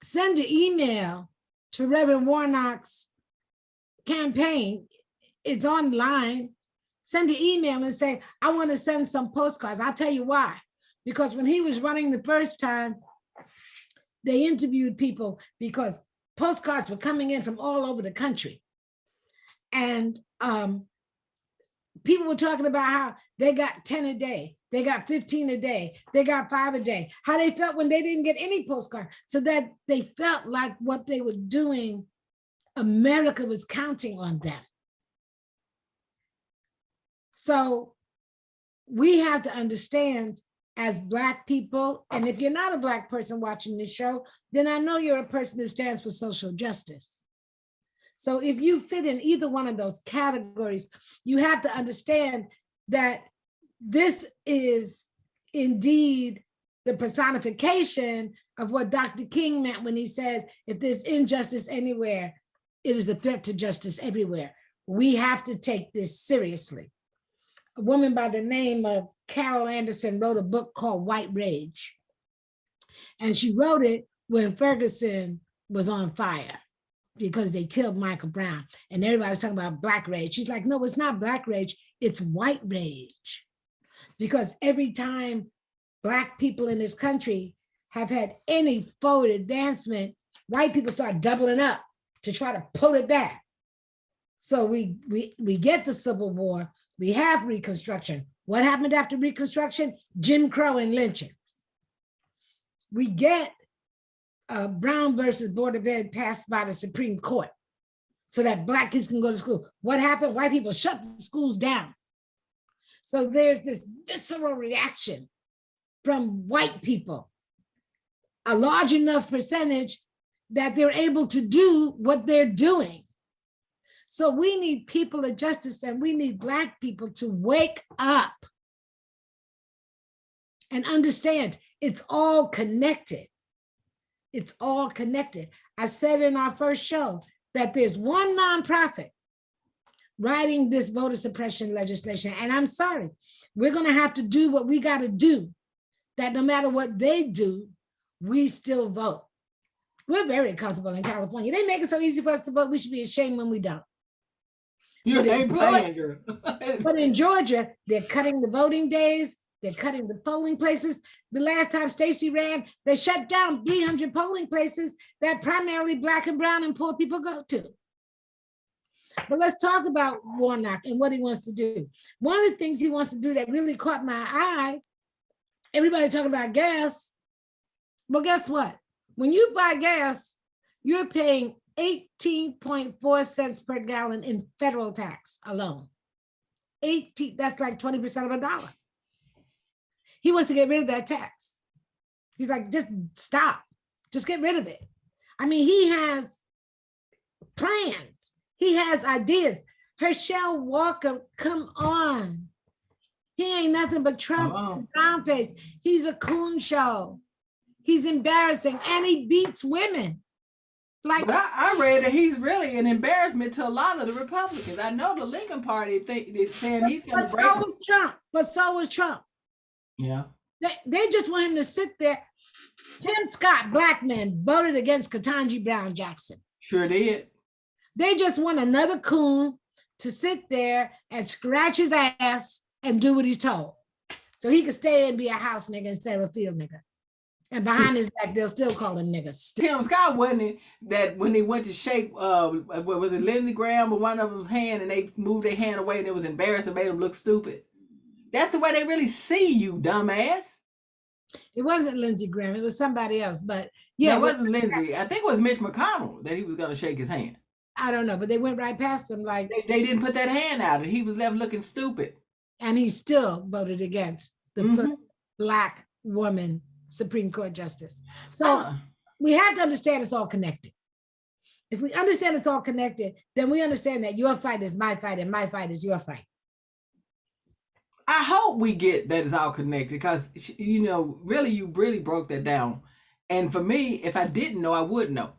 send an email to Reverend Warnock's campaign. It's online. Send an email and say, I want to send some postcards. I'll tell you why. Because when he was running the first time, they interviewed people because postcards were coming in from all over the country. And people were talking about how they got 10 a day, they got 15 a day, they got 5 a day, how they felt when they didn't get any postcard, so that they felt like what they were doing, America was counting on them. So we have to understand as Black people, and if you're not a Black person watching this show, then I know you're a person that stands for social justice. So if you fit in either one of those categories, you have to understand that this is indeed the personification of what Dr. King meant when he said, if there's injustice anywhere, it is a threat to justice everywhere. We have to take this seriously. A woman by the name of Carol Anderson wrote a book called White Rage. And she wrote it when Ferguson was on fire because they killed Michael Brown. And everybody was talking about Black rage. She's like, no, it's not Black rage, it's white rage. Because every time Black people in this country have had any forward advancement, white people start doubling up to try to pull it back. So we get the Civil War, we have Reconstruction. What happened after Reconstruction? Jim Crow and lynchings. We get Brown versus Board of Ed passed by the Supreme Court so that Black kids can go to school. What happened? White people shut the schools down. So there's this visceral reaction from white people, a large enough percentage that they're able to do what they're doing. So we need people of justice, and we need Black people to wake up and understand it's all connected. It's all connected. I said in our first show that there's one nonprofit writing this voter suppression legislation. And I'm sorry, we're going to have to do what we got to do, that no matter what they do, we still vote. We're very comfortable in California. They make it so easy for us to vote. We should be ashamed when we don't. You ain't playing, girl. But in Georgia, they're cutting the voting days. They're cutting the polling places. The last time Stacey ran, they shut down 300 polling places that primarily Black and brown and poor people go to. But let's talk about Warnock and what he wants to do. One of the things he wants to do that really caught my eye, everybody talking about gas. Well, guess what? When you buy gas, you're paying 18.4 cents per gallon in federal tax alone. That's like 20% of a dollar. He wants to get rid of that tax. He's like, just stop, just get rid of it. I mean, he has plans. He has ideas. Herschel Walker, come on. He ain't nothing but Trump, brown face. He's a coon show. He's embarrassing, and he beats women. Like, but I read that he's really an embarrassment to a lot of the Republicans. I know the Lincoln Party they're saying he's going to break. So was Trump. But so was Trump. Yeah. They just want him to sit there. Tim Scott, Black men, voted against Ketanji Brown Jackson. Sure did. They just want another coon to sit there and scratch his ass and do what he's told. So he could stay and be a house nigga instead of a field nigga. And behind his back, they'll still call him niggas. Tim Scott, wasn't it, that when they went to shake, what was it, Lindsey Graham or one of them's hand, and they moved their hand away and it was embarrassing, made them look stupid. That's the way they really see you, dumbass. It wasn't Lindsey Graham, it was somebody else, but yeah. No, it wasn't Lindsey. I think it was Mitch McConnell that he was going to shake his hand. I don't know, but they went right past him like. They didn't put that hand out and he was left looking stupid. And he still voted against the first Black woman Supreme Court justice. So we have to understand it's all connected. If we understand it's all connected, then we understand that your fight is my fight and my fight is your fight. I hope we get that it's all connected because, you know, you really broke that down. And for me, if I didn't know, I would know.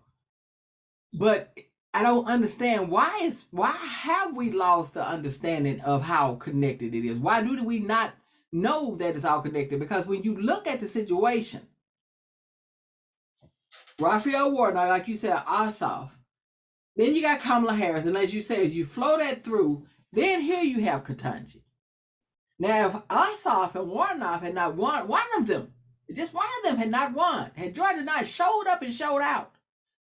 But I don't understand why have we lost the understanding of how connected it is? Why do we not know that it's all connected? Because when you look at the situation, Raphael Warnock, like you said, Ossoff, then you got Kamala Harris, and as you say, as you flow that through, then here you have Ketanji. Now, if Ossoff and Warnock had not won, one of them had not won, had Georgia not showed up and showed out,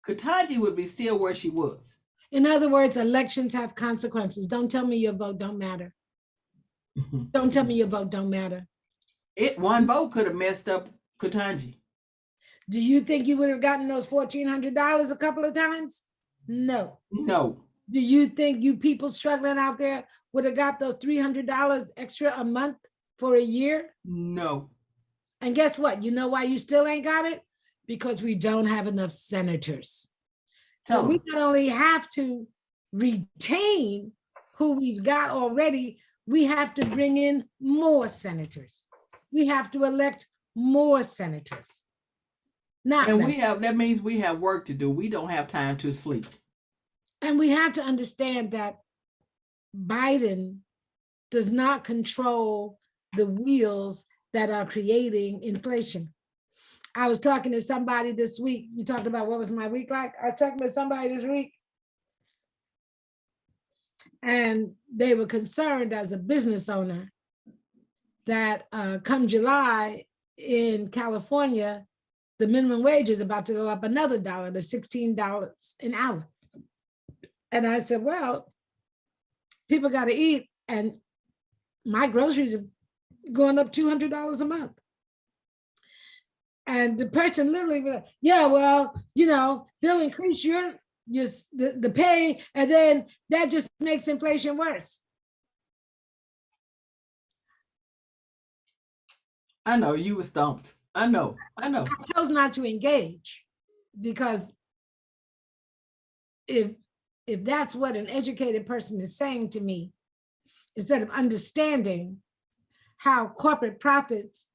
Ketanji would be still where she was. In other words, elections have consequences. Don't tell me your vote don't matter. Don't tell me your vote don't matter. One vote could have messed up Ketanji. Do you think you would have gotten those $1,400 a couple of times? No. No. Do you think you people struggling out there would have got those $300 extra a month for a year? No. And guess what? You know why you still ain't got it? Because we don't have enough senators. So we not only have to retain who we've got already, we have to bring in more senators. We have to elect more senators. That means we have work to do. We don't have time to sleep. And we have to understand that Biden does not control the wheels that are creating inflation. I was talking to somebody this week. You talked about what was my week like? I was talking to somebody this week. And they were concerned as a business owner that come July in California, the minimum wage is about to go up another $1 to $16 an hour. And I said, well, people got to eat, and my groceries are going up $200 a month. And the person literally was like, yeah, well, they'll increase the pay, and then that just makes inflation worse. I know you were stumped. I know. I chose not to engage, because if that's what an educated person is saying to me, instead of understanding how corporate profits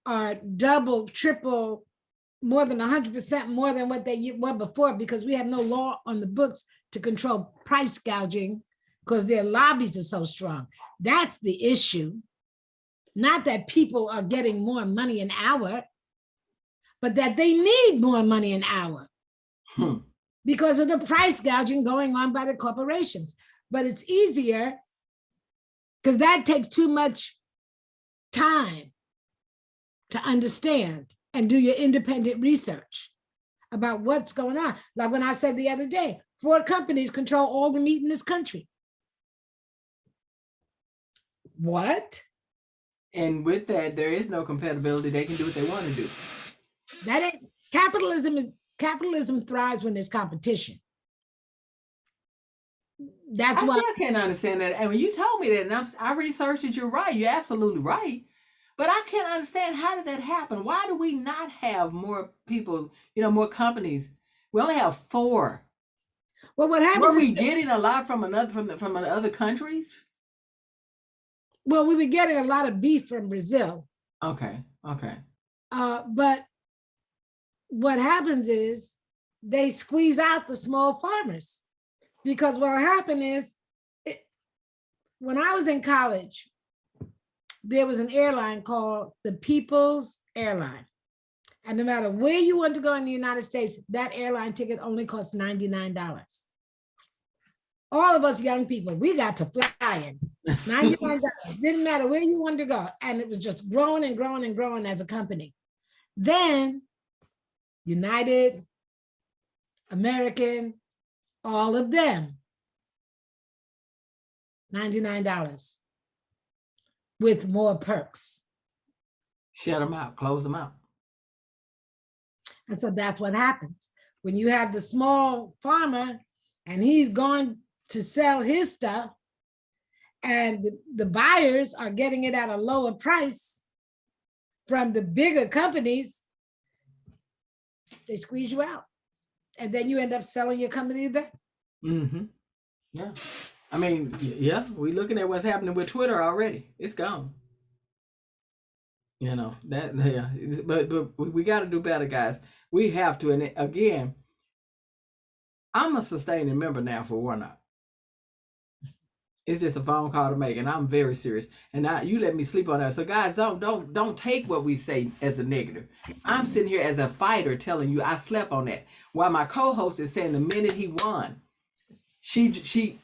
are double, triple, more than 100% more than what they were before, because we have no law on the books to control price gouging because their lobbies are so strong. That's the issue. Not that people are getting more money an hour, but that they need more money an hour because of the price gouging going on by the corporations. But it's easier because that takes too much time to understand and do your independent research about what's going on. Like when I said the other day, 4 companies control all the meat in this country. What? And with that, there is no compatibility. They can do what they want to do. That ain't capitalism thrives when there's competition. That's why I still can't understand that. And when you told me that, and I researched it, you're right. You're absolutely right. But I can't understand, how did that happen? Why do we not have more people, more companies? We only have 4. Well, what happens Were we getting a lot from other countries? Well, we were getting a lot of beef from Brazil. Okay. But what happens is they squeeze out the small farmers, because what happened is, when I was in college, there was an airline called the People's Airline. And no matter where you want to go in the United States, that airline ticket only costs $99. All of us young people, we got to fly in. $99. Didn't matter where you wanted to go. And it was just growing and growing and growing as a company. Then United, American, all of them, $99 with more perks. Shut them out, close them out. And so that's what happens. When you have the small farmer and he's going to sell his stuff, and the buyers are getting it at a lower price from the bigger companies, they squeeze you out. And then you end up selling your company to them. Mm-hmm. Yeah. I mean, yeah, we're looking at what's happening with Twitter already. It's gone. But we got to do better, guys. We have to. And again, I'm a sustaining member now for Warnock. It's just a phone call to make, and I'm very serious. And you let me sleep on that. So guys, don't take what we say as a negative. I'm sitting here as a fighter telling you I slept on that, while my co-host is saying the minute he won, she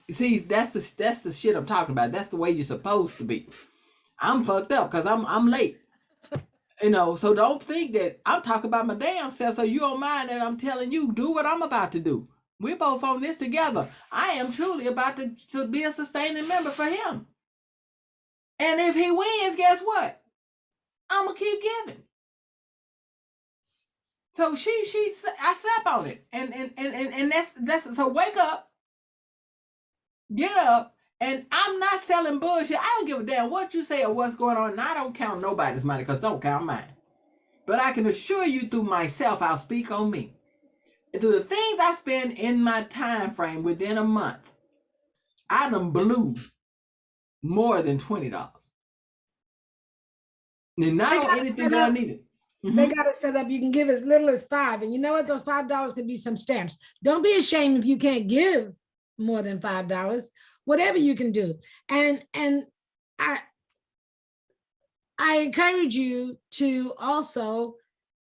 sees that's the shit I'm talking about. That's the way you're supposed to be. I'm fucked up because I'm late. So don't think that I'm talking about my damn self. So you don't mind that I'm telling you, do what I'm about to do. We're both on this together. I am truly about to be a sustaining member for him. And if he wins, guess what? I'm gonna keep giving. So I slept on it. And that's so wake up, get up, and I'm not selling bullshit. I don't give a damn what you say or what's going on. And I don't count nobody's money, because don't count mine. But I can assure you through myself, I'll speak on me. Through the things I spend in my time frame within a month, I done blew more than $20. And not on anything that I needed. Mm-hmm. They got it set up. You can give as little as $5. And you know what? Those $5 could be some stamps. Don't be ashamed if you can't give more than $5. Whatever you can do. And I encourage you to also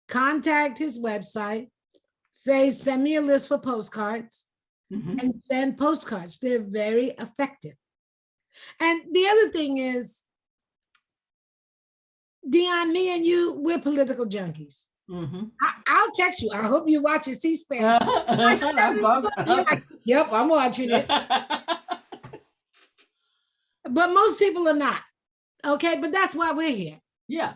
contact his website. Say, send me a list for postcards, and send postcards. They're very effective. And the other thing is, Dionne, me and you, we're political junkies. I'll text you. I hope you watch your C-SPAN. Yep, I'm watching it. But most people are not. Okay, but that's why we're here. Yeah.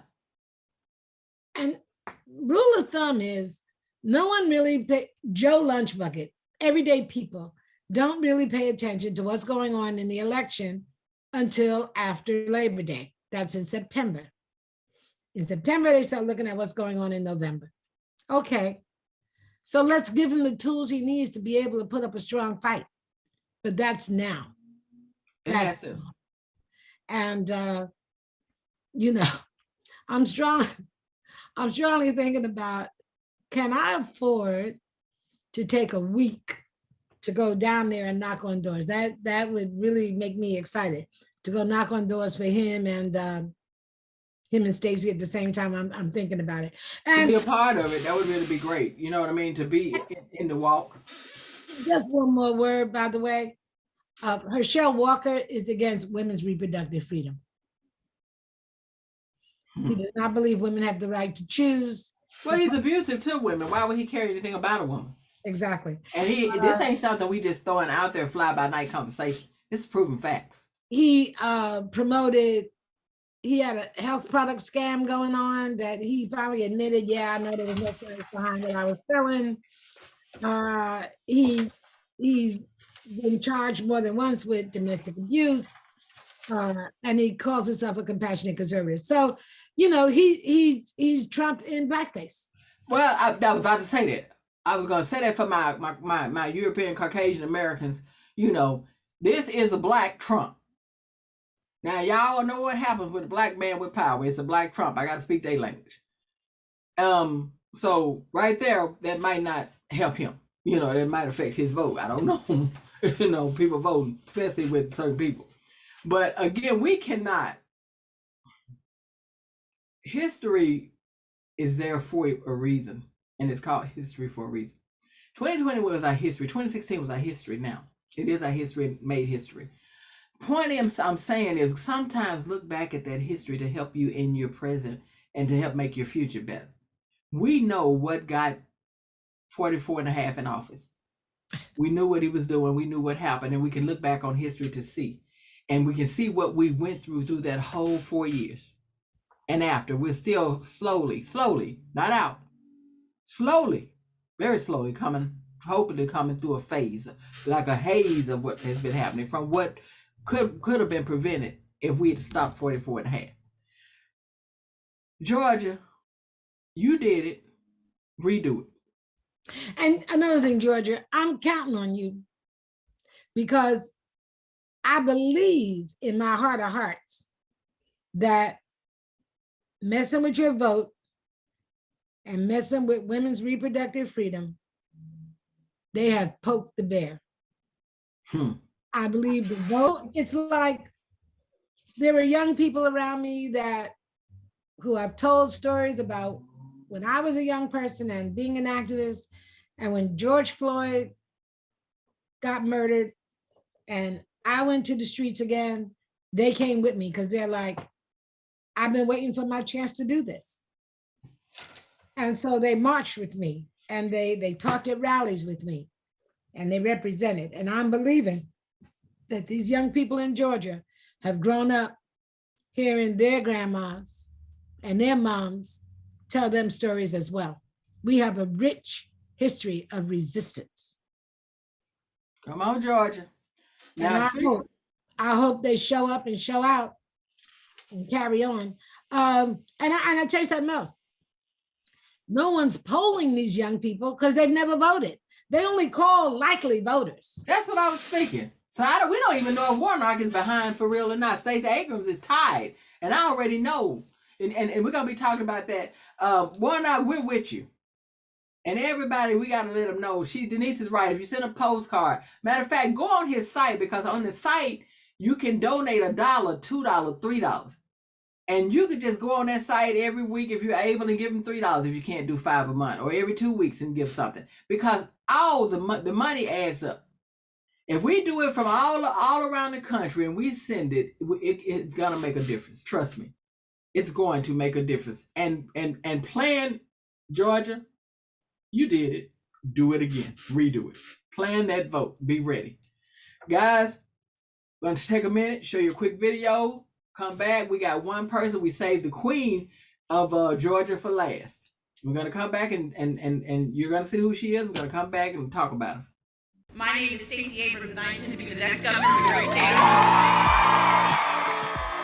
And rule of thumb is no one really Joe Lunchbucket, everyday people don't really pay attention to what's going on in the election until after Labor Day. That's in September. In September, they start looking at what's going on in November. Okay, so let's give him the tools he needs to be able to put up a strong fight. But that's now. That's it. And, I'm strongly thinking about, can I afford to take a week to go down there and knock on doors? That would really make me excited to go knock on doors for him and Stacey at the same time. I'm thinking about it. And to be a part of it, that would really be great. You know what I mean? To be in the walk. Just one more word, by the way. Herschel Walker is against women's reproductive freedom. He does not believe women have the right to choose. Well, he's abusive to women. Why would he care anything about a woman? Exactly. And this ain't something we just throwing out there fly-by-night conversation. This is proven facts. He he had a health product scam going on that he finally admitted, yeah, I know there was no science behind it. I was selling. He's been charged more than once with domestic abuse. And he calls himself a compassionate conservative. So, he's Trump in blackface. Well, I was about to say that. I was going to say that for my European Caucasian Americans. This is a black Trump. Now, y'all know what happens with a black man with power. It's a black Trump. I got to speak their language. So right there, that might not help him. That might affect his vote. I don't know. People voting, especially with certain people. But again, we cannot. History is there for a reason, and it's called history for a reason. 2020 was our history. 2016 was our history now. It is our history, made history. Point I'm saying is sometimes look back at that history to help you in your present and to help make your future better. We know what got 44 and a half in office. We knew what he was doing. We knew what happened, and we can look back on history to see. And we can see what we went through that whole 4 years. And after, we're still slowly, not out, slowly, very slowly hopefully coming through a phase, like a haze of what has been happening from what could have been prevented if we had stopped 44 and a half. Georgia, you did it, redo it. And another thing, Georgia, I'm counting on you because I believe in my heart of hearts that messing with your vote and messing with women's reproductive freedom, they have poked the bear. I believe the vote, it's like there were young people around me who have told stories about when I was a young person and being an activist, and when George Floyd got murdered and I went to the streets again, they came with me because they're like, I've been waiting for my chance to do this. And so they marched with me and they talked at rallies with me and they represented. And I'm believing that these young people in Georgia have grown up hearing their grandmas and their moms tell them stories as well. We have a rich history of resistance. Come on, Georgia. Now, I hope they show up and show out and carry on. And I tell you something else. No one's polling these young people because they've never voted. They only call likely voters. That's what I was thinking. So we don't even know if Warnock is behind for real or not. Stacey Abrams is tied. And I already know. And we're going to be talking about that. Warnock, we're with you. And everybody, we got to let them know. Denise is right. If you send a postcard, matter of fact, go on his site because on the site, you can donate $1, $2, $3. And you could just go on that site every week if you're able to give them $3 if you can't do $5 a month, or every 2 weeks and give something. Because all the money adds up. If we do it from all around the country and we send it, it's going to make a difference. Trust me. It's going to make a difference. And plan Georgia, you did it. Do it again. Redo it. Plan that vote. Be ready. Guys, let's take a minute, show you a quick video. Come back. We got one person. We saved the queen of Georgia for last. We're going to come back and you're going to see who she is. We're going to come back and talk about her. My name is Stacey Abrams, and I intend to be the next governor of the great state of Georgia.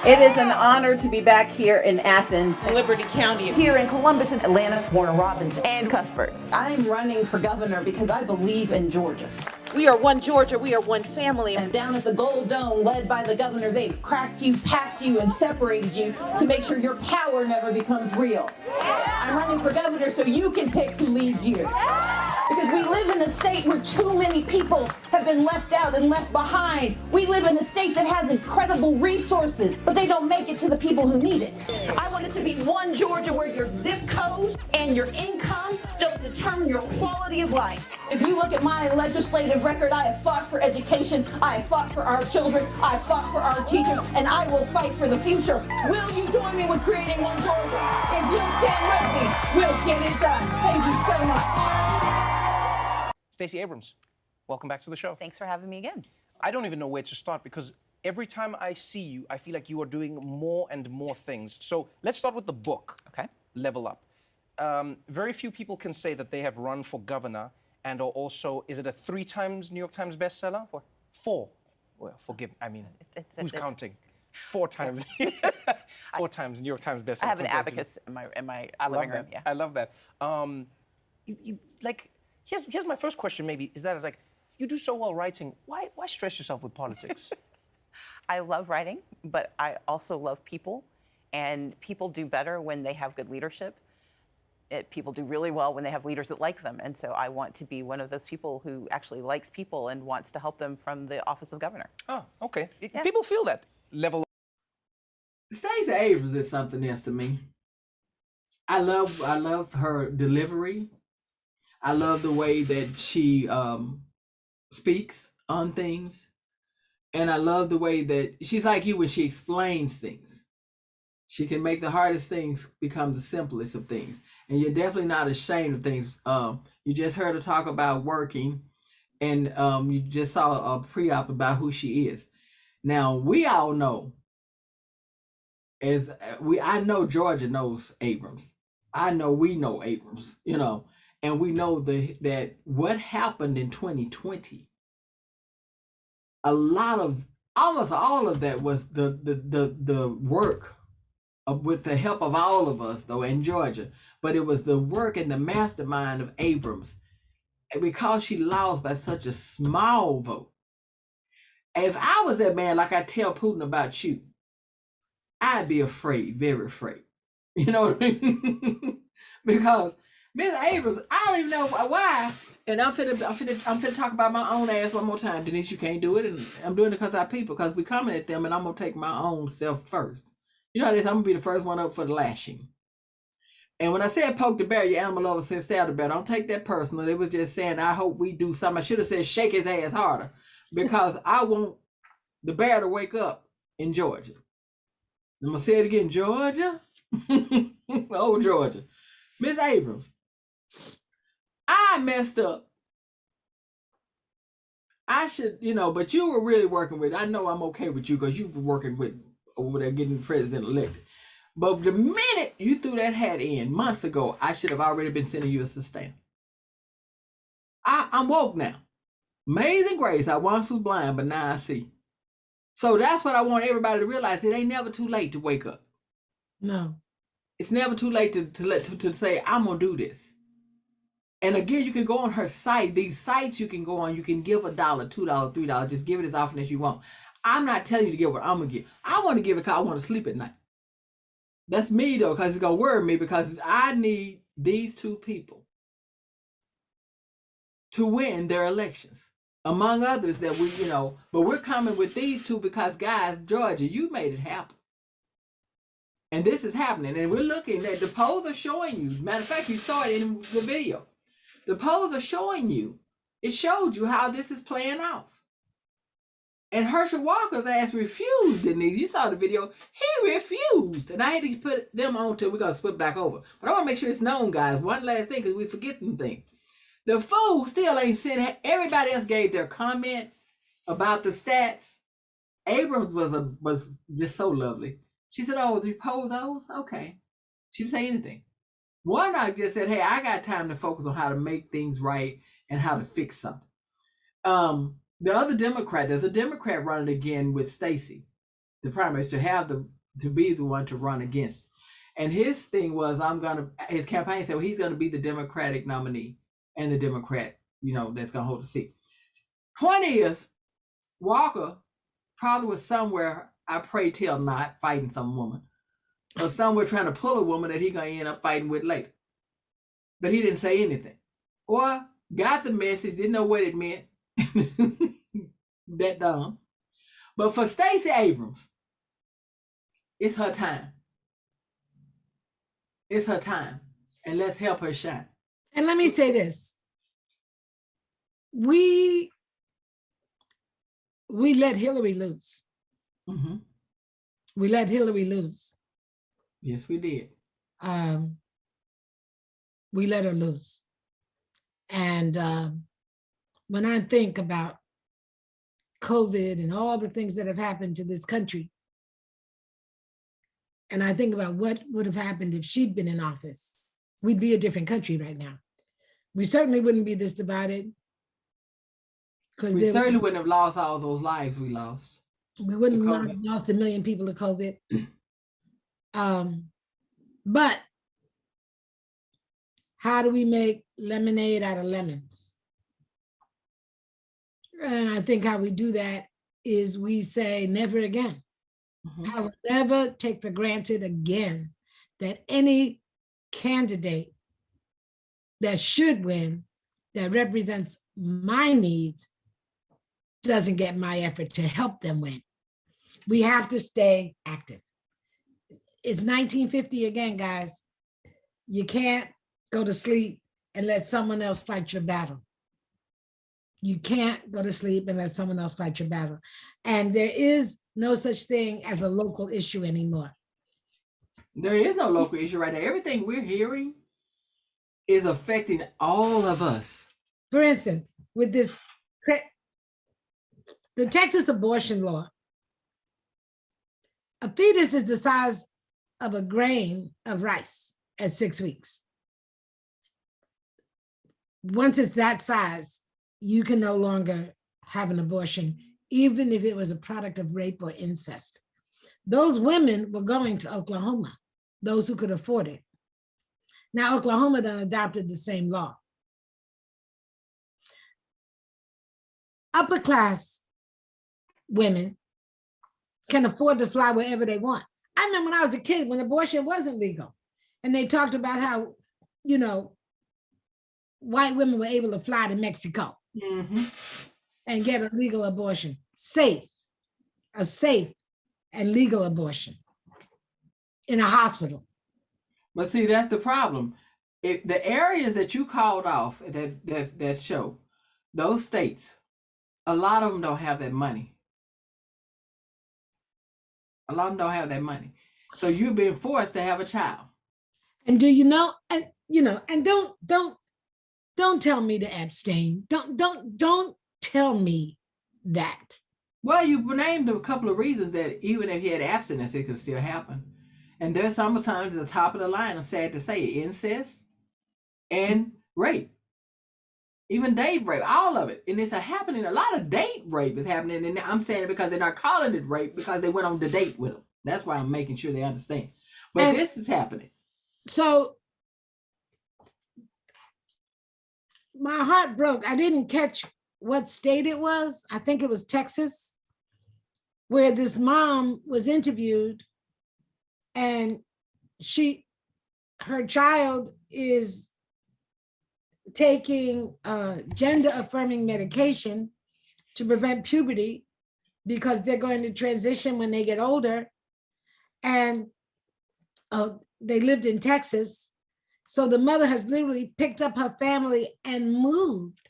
It is an honor to be back here in Athens, Liberty County, here in Columbus, and Atlanta, Warner Robins, and Cuthbert. I'm running for governor because I believe in Georgia. We are one Georgia, we are one family, and down at the Gold Dome, led by the governor, they've cracked you, packed you, and separated you to make sure your power never becomes real. I'm running for governor so you can pick who leads you. Because we live in a state where too many people have been left out and left behind. We live in a state that has incredible resources, but they don't make it to the people who need it. I want it to be one Georgia where your zip code and your income don't determine your quality of life. If you look at my legislative record, I have fought for education, I have fought for our children, I have fought for our teachers, and I will fight for the future. Will you join me with creating one Georgia? If you'll stand with me, we'll get it done. Thank you so much. Stacey Abrams, welcome back to the show. Thanks for having me again. I don't even know where to start because every time I see you, I feel like you are doing more and more things. So let's start with the book. Okay. Level Up. Very few people can say that they have run for governor and are also, is it a 3 times New York Times bestseller? 4. Well, forgive me, I mean, who's counting? 4 times. 4 times New York Times bestseller. I have an abacus in my living room. Yeah. I love that. Here's my first question. Maybe is like, you do so well writing. Why stress yourself with politics? I love writing, but I also love people, and people do better when they have good leadership. People do really well when they have leaders that like them, and so I want to be one of those people who actually likes people and wants to help them from the office of governor. Oh, okay. Yeah. People feel that. Level Up. Stacey Abrams is something else to me. I love her delivery. I love the way that she speaks on things. And I love the way that she's like you when she explains things. She can make the hardest things become the simplest of things. And you're definitely not ashamed of things. You just heard her talk about working, and you just saw a pre-op about who she is. Now, we all know, I know Georgia knows Abrams. I know we know Abrams, and we know that what happened in 2020, almost all of that was the work with the help of all of us, though, in Georgia. But it was the work and the mastermind of Abrams, because she lost by such a small vote. If I was that man, like I tell Putin about you, I'd be afraid, very afraid. You know what I mean? Because Ms. Abrams, I don't even know why. And I'm finna talk about my own ass one more time. Denise, you can't do it. And I'm doing it because our people, because we coming at them, and I'm gonna take my own self first. You know how it is, I'm gonna be the first one up for the lashing. And when I said poke the bear, your animal lover said stab the bear. Don't take that personal. It was just saying, I hope we do something. I should have said shake his ass harder, because I want the bear to wake up in Georgia. I'm gonna say it again, Georgia. Oh, Georgia. Ms. Abrams, I messed up. I should, but you were really working with, I know I'm okay with you because you were working with over there getting the president elected. But the minute you threw that hat in months ago, I should have already been sending you a sustainer. I'm woke now. Amazing grace, I once was blind, but now I see. So that's what I want everybody to realize. It ain't never too late to wake up. No. It's never too late to say, I'm going to do this. And again, you can go on her site. These sites you can go on, you can give $1, $2, $3. Just give it as often as you want. I'm not telling you to give what I'm going to give. I want to give it because I want to sleep at night. That's me, though, because it's going to worry me, because I need these 2 people to win their elections. Among others that we, but we're coming with these 2 because, guys, Georgia, you made it happen. And this is happening. And we're looking at the polls are showing you. Matter of fact, you saw it in the video. The polls are showing you. It showed you how this is playing out. And Herschel Walker's ass refused, Denise. You saw the video. He refused. And I had to put them on till we're going to flip back over. But I want to make sure it's known, guys. One last thing, because we forget some things. The fool still ain't sent. Everybody else gave their comment about the stats. Abrams was just so lovely. She said, oh, you poll those? Okay. She didn't say anything. Warnock just said, hey, I got time to focus on how to make things right and how to fix something. The other Democrat, there's a Democrat running again with Stacey, the primary, to be the one to run against. And his thing was, his campaign said, well, he's going to be the Democratic nominee and the Democrat, that's going to hold the seat. Point is, Walker probably was somewhere, I pray tell not, fighting some woman, or somewhere trying to pull a woman that he's going to end up fighting with later. But he didn't say anything. Or got the message, didn't know what it meant. That dumb. But for Stacey Abrams, it's her time. It's her time. And let's help her shine. And let me say this. We let Hillary lose. Mm-hmm. We let Hillary lose. Yes, we did. We let her lose. And when I think about COVID and all the things that have happened to this country, and I think about what would have happened if she'd been in office, we'd be a different country right now. We certainly wouldn't be this divided. We certainly wouldn't have lost all those lives we lost. We wouldn't have lost 1 million people to COVID. But how do we make lemonade out of lemons? And I think how we do that is we say never again. Mm-hmm. I will never take for granted again that any candidate that should win, that represents my needs, doesn't get my effort to help them win. We have to stay active. It's 1950 again, guys. You can't go to sleep and let someone else fight your battle. You can't go to sleep and let someone else fight your battle. And there is no such thing as a local issue anymore. There is no local issue right now. Everything we're hearing is affecting all of us. For instance, with this, the Texas abortion law, a fetus is the size of a grain of rice at 6 weeks. Once it's that size, you can no longer have an abortion, even if it was a product of rape or incest. Those women were going to Oklahoma, those who could afford it. Now, Oklahoma done adopted the same law. Upper class women can afford to fly wherever they want. I remember when I was a kid, when abortion wasn't legal, and they talked about how, white women were able to fly to Mexico. Mm-hmm. And get a legal abortion, a safe and legal abortion in a hospital. But see, that's the problem. The areas that you called off that show, those states, a lot of them don't have that money. A lot of them don't have that money. So you've been forced to have a child. And do you know, and don't tell me to abstain. Don't tell me that. Well, you named a couple of reasons that even if you had abstinence, it could still happen. And there's sometimes at the top of the line, I'm sad to say, incest and rape. Even date rape, all of it. And it's happening. A lot of date rape is happening. And I'm saying it because they're not calling it rape because they went on the date with them. That's why I'm making sure they understand. But this is happening. So my heart broke. I didn't catch what state it was. I think it was Texas, where this mom was interviewed and her child is taking gender affirming medication to prevent puberty because they're going to transition when they get older. And they lived in Texas. So the mother has literally picked up her family and moved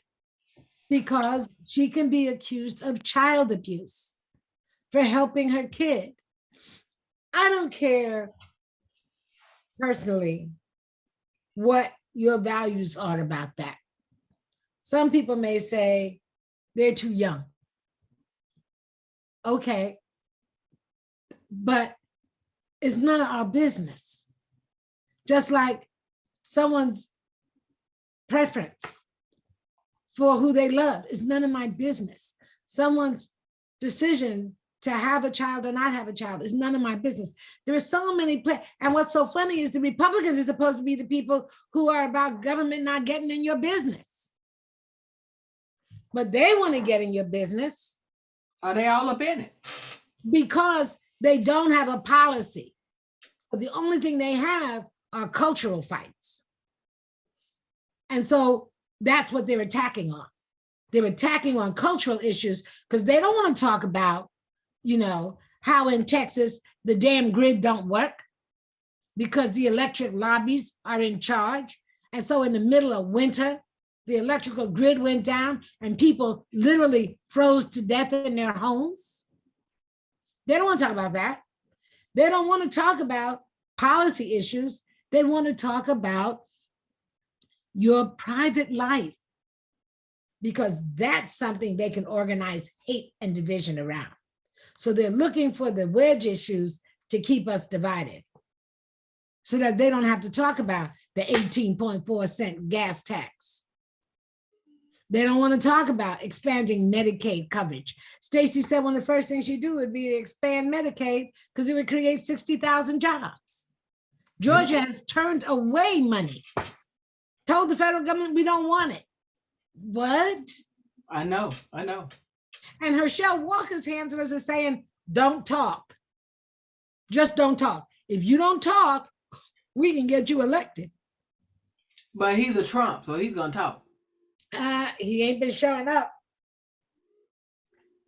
because she can be accused of child abuse for helping her kid. I don't care personally what your values are about that. Some people may say they're too young. Okay, but it's none of our business. Just like someone's preference for who they love is none of my business. Someone's decision to have a child or not have a child is none of my business. There are so many and what's so funny is the Republicans are supposed to be the people who are about government not getting in your business. But they want to get in your business. Are they all up in it? Because they don't have a policy. So the only thing they have are cultural fights. And so that's what they're attacking on. They're attacking on cultural issues because they don't want to talk about, you know, how in Texas the damn grid don't work because the electric lobbies are in charge. And so in the middle of winter, the electrical grid went down and people literally froze to death in their homes. They don't want to talk about that. They don't want to talk about policy issues. They want to talk about your private life because that's something they can organize hate and division around. So they're looking for the wedge issues to keep us divided so that they don't have to talk about the 18.4-cent gas tax. They don't want to talk about expanding Medicaid coverage. Stacey said one of the first things she'd do would be to expand Medicaid because it would create 60,000 jobs. Georgia has turned away money, told the federal government we don't want it. What? I know. And Herschel Walker's hands on us are saying, don't talk. Just don't talk. If you don't talk, we can get you elected. But he's a Trump, so he's gonna talk. He ain't been showing up.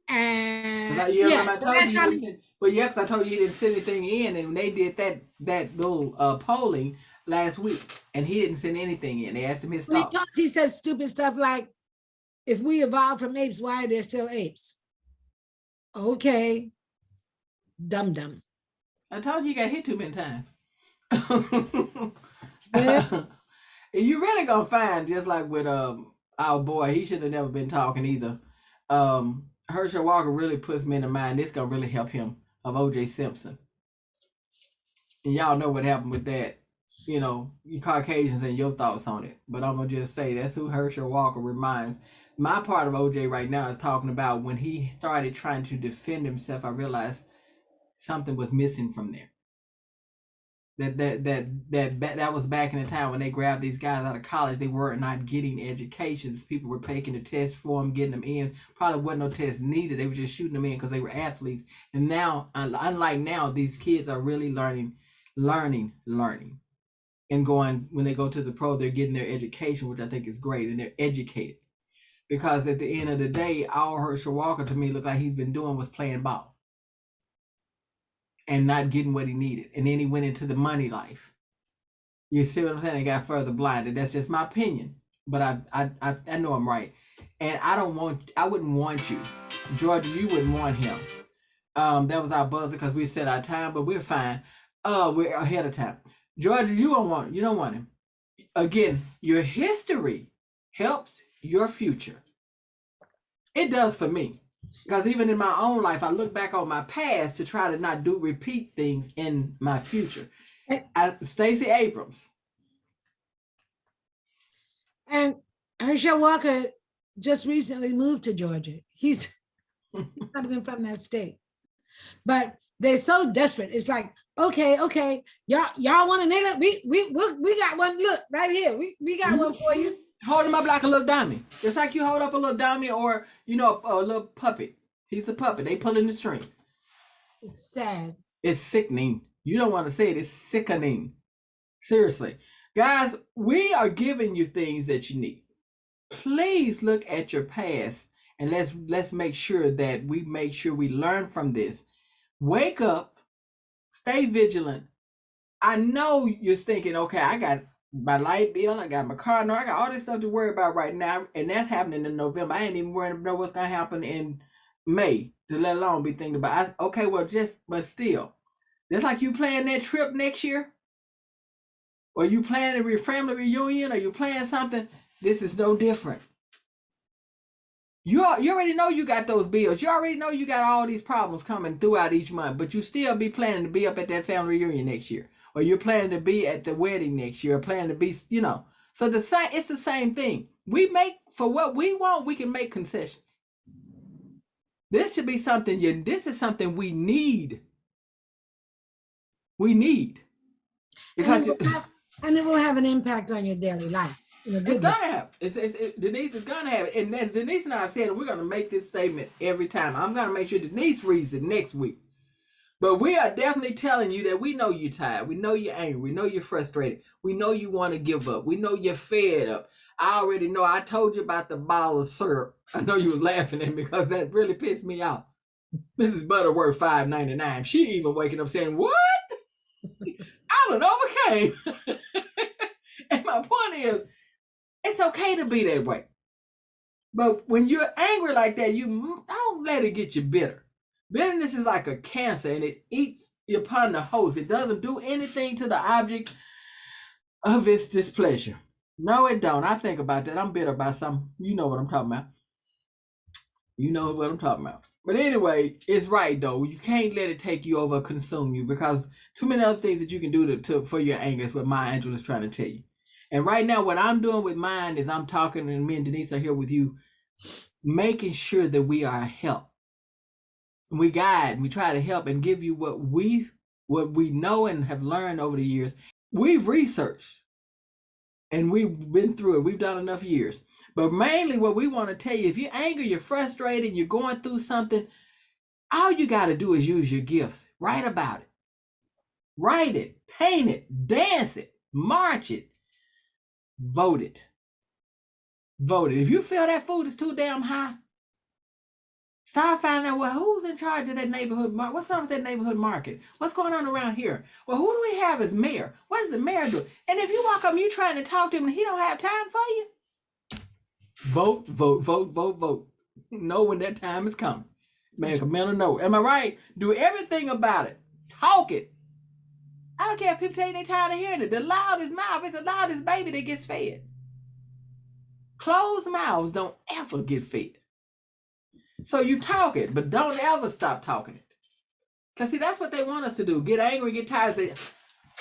And I told you he didn't send anything in, and they did that little polling last week, and he didn't send anything in. They asked him his thoughts. He says stupid stuff like, if we evolved from apes, why are there still apes? Okay, dumb. I told you got hit too many times. You really gonna find, just like with our boy, he should have never been talking either. Herschel Walker really puts me in the mind, this gonna really help him, of O.J. Simpson. And y'all know what happened with that. You know, you Caucasians and your thoughts on it. But I'm gonna just say that's who Herschel Walker reminds. My part of OJ right now is talking about when he started trying to defend himself, I realized something was missing from there. That was back in the time when they grabbed these guys out of college. They were not getting educations. People were taking the test for them, getting them in. Probably wasn't no test needed. They were just shooting them in because they were athletes. And now, unlike now, these kids are really learning. And going, when they go to the pro, they're getting their education, which I think is great. And they're educated. Because at the end of the day, all Herschel Walker to me looks like he's been doing was playing ball. And not getting what he needed. And then he went into the money life. You see what I'm saying? He got further blinded. That's just my opinion. But I know I'm right. And I wouldn't want you. Georgia, you wouldn't want him. That was our buzzer because we set our time, but we're fine. We're ahead of time. Georgia, you don't want him. Again, your history helps your future. It does for me. Because even in my own life, I look back on my past to try to not repeat things in my future. Stacey Abrams. And Herschel Walker just recently moved to Georgia. He's not even from that state. But they're so desperate. It's like, okay, y'all want a nigga? We got one. Look right here. We got one for you. Hold him up like a little dummy. It's like you hold up a little dummy or, a little puppet. He's a puppet. They pulling the strings. It's sad. It's sickening. You don't want to say it. It's sickening. Seriously. Guys, we are giving you things that you need. Please look at your past and let's make sure that we learn from this. Wake up. Stay vigilant. I know you're thinking, okay, I got my light bill, I got my car note, I got all this stuff to worry about right now, and that's happening in November. I ain't even worrying about what's gonna happen in May, to let alone be thinking about. Okay, well, but still, just like you plan that trip next year, or you planning a family reunion, or you planning something, this is no different. You already know you got those bills. You already know you got all these problems coming throughout each month, but you still be planning to be up at that family reunion next year, or you're planning to be at the wedding next year, or planning to be, So it's the same thing. We make, for what we want, we can make concessions. This should be something. This is something we need. We need, because and it will have an impact on your daily life. It's gonna have. Denise is gonna have it, and as Denise and I have said, we're gonna make this statement every time. I'm gonna make sure Denise reads it next week. But we are definitely telling you that we know you're tired. We know you're angry. We know you're frustrated. We know you want to give up. We know you're fed up. I already know. I told you about the bottle of syrup. I know you was laughing at me because that really pissed me off. Mrs. Butterworth $5.99. She even waking up saying, "What? I don't overcame." And my point is, it's okay to be that way. But when you're angry like that, you don't let it get you bitter. Bitterness is like a cancer, and it eats upon the host. It doesn't do anything to the object of its displeasure. No, it don't. I think about that. I'm bitter about something. You know what I'm talking about. You know what I'm talking about. But anyway, it's right, though. You can't let it take you over, consume you, because too many other things that you can do for your anger is what Maya Angelou is trying to tell you. And right now, what I'm doing with mine is I'm talking, and me and Denise are here with you, making sure that we are a help. We guide, we try to help and give you what we know and have learned over the years. We've researched and we've been through it. We've done enough years. But mainly what we want to tell you, if you're angry, you're frustrated, you're going through something, all you got to do is use your gifts. Write about it. Write it, paint it, dance it, march it, vote it. Vote it. If you feel that food is too damn high, start finding out, well, who's in charge of that neighborhood market? What's wrong with that neighborhood market? What's going on around here? Well, who do we have as mayor? What does the mayor do? And if you walk up and you're trying to talk to him and he don't have time for you, vote, vote, vote, vote, vote. Know when that time is coming. Make a mental note. Am I right? Do everything about it. Talk it. I don't care if people tell you they're tired of hearing it. The loudest mouth is the loudest baby that gets fed. Closed mouths don't ever get fed. So you talk it, but don't ever stop talking it. Because see, that's what they want us to do. Get angry, get tired, say,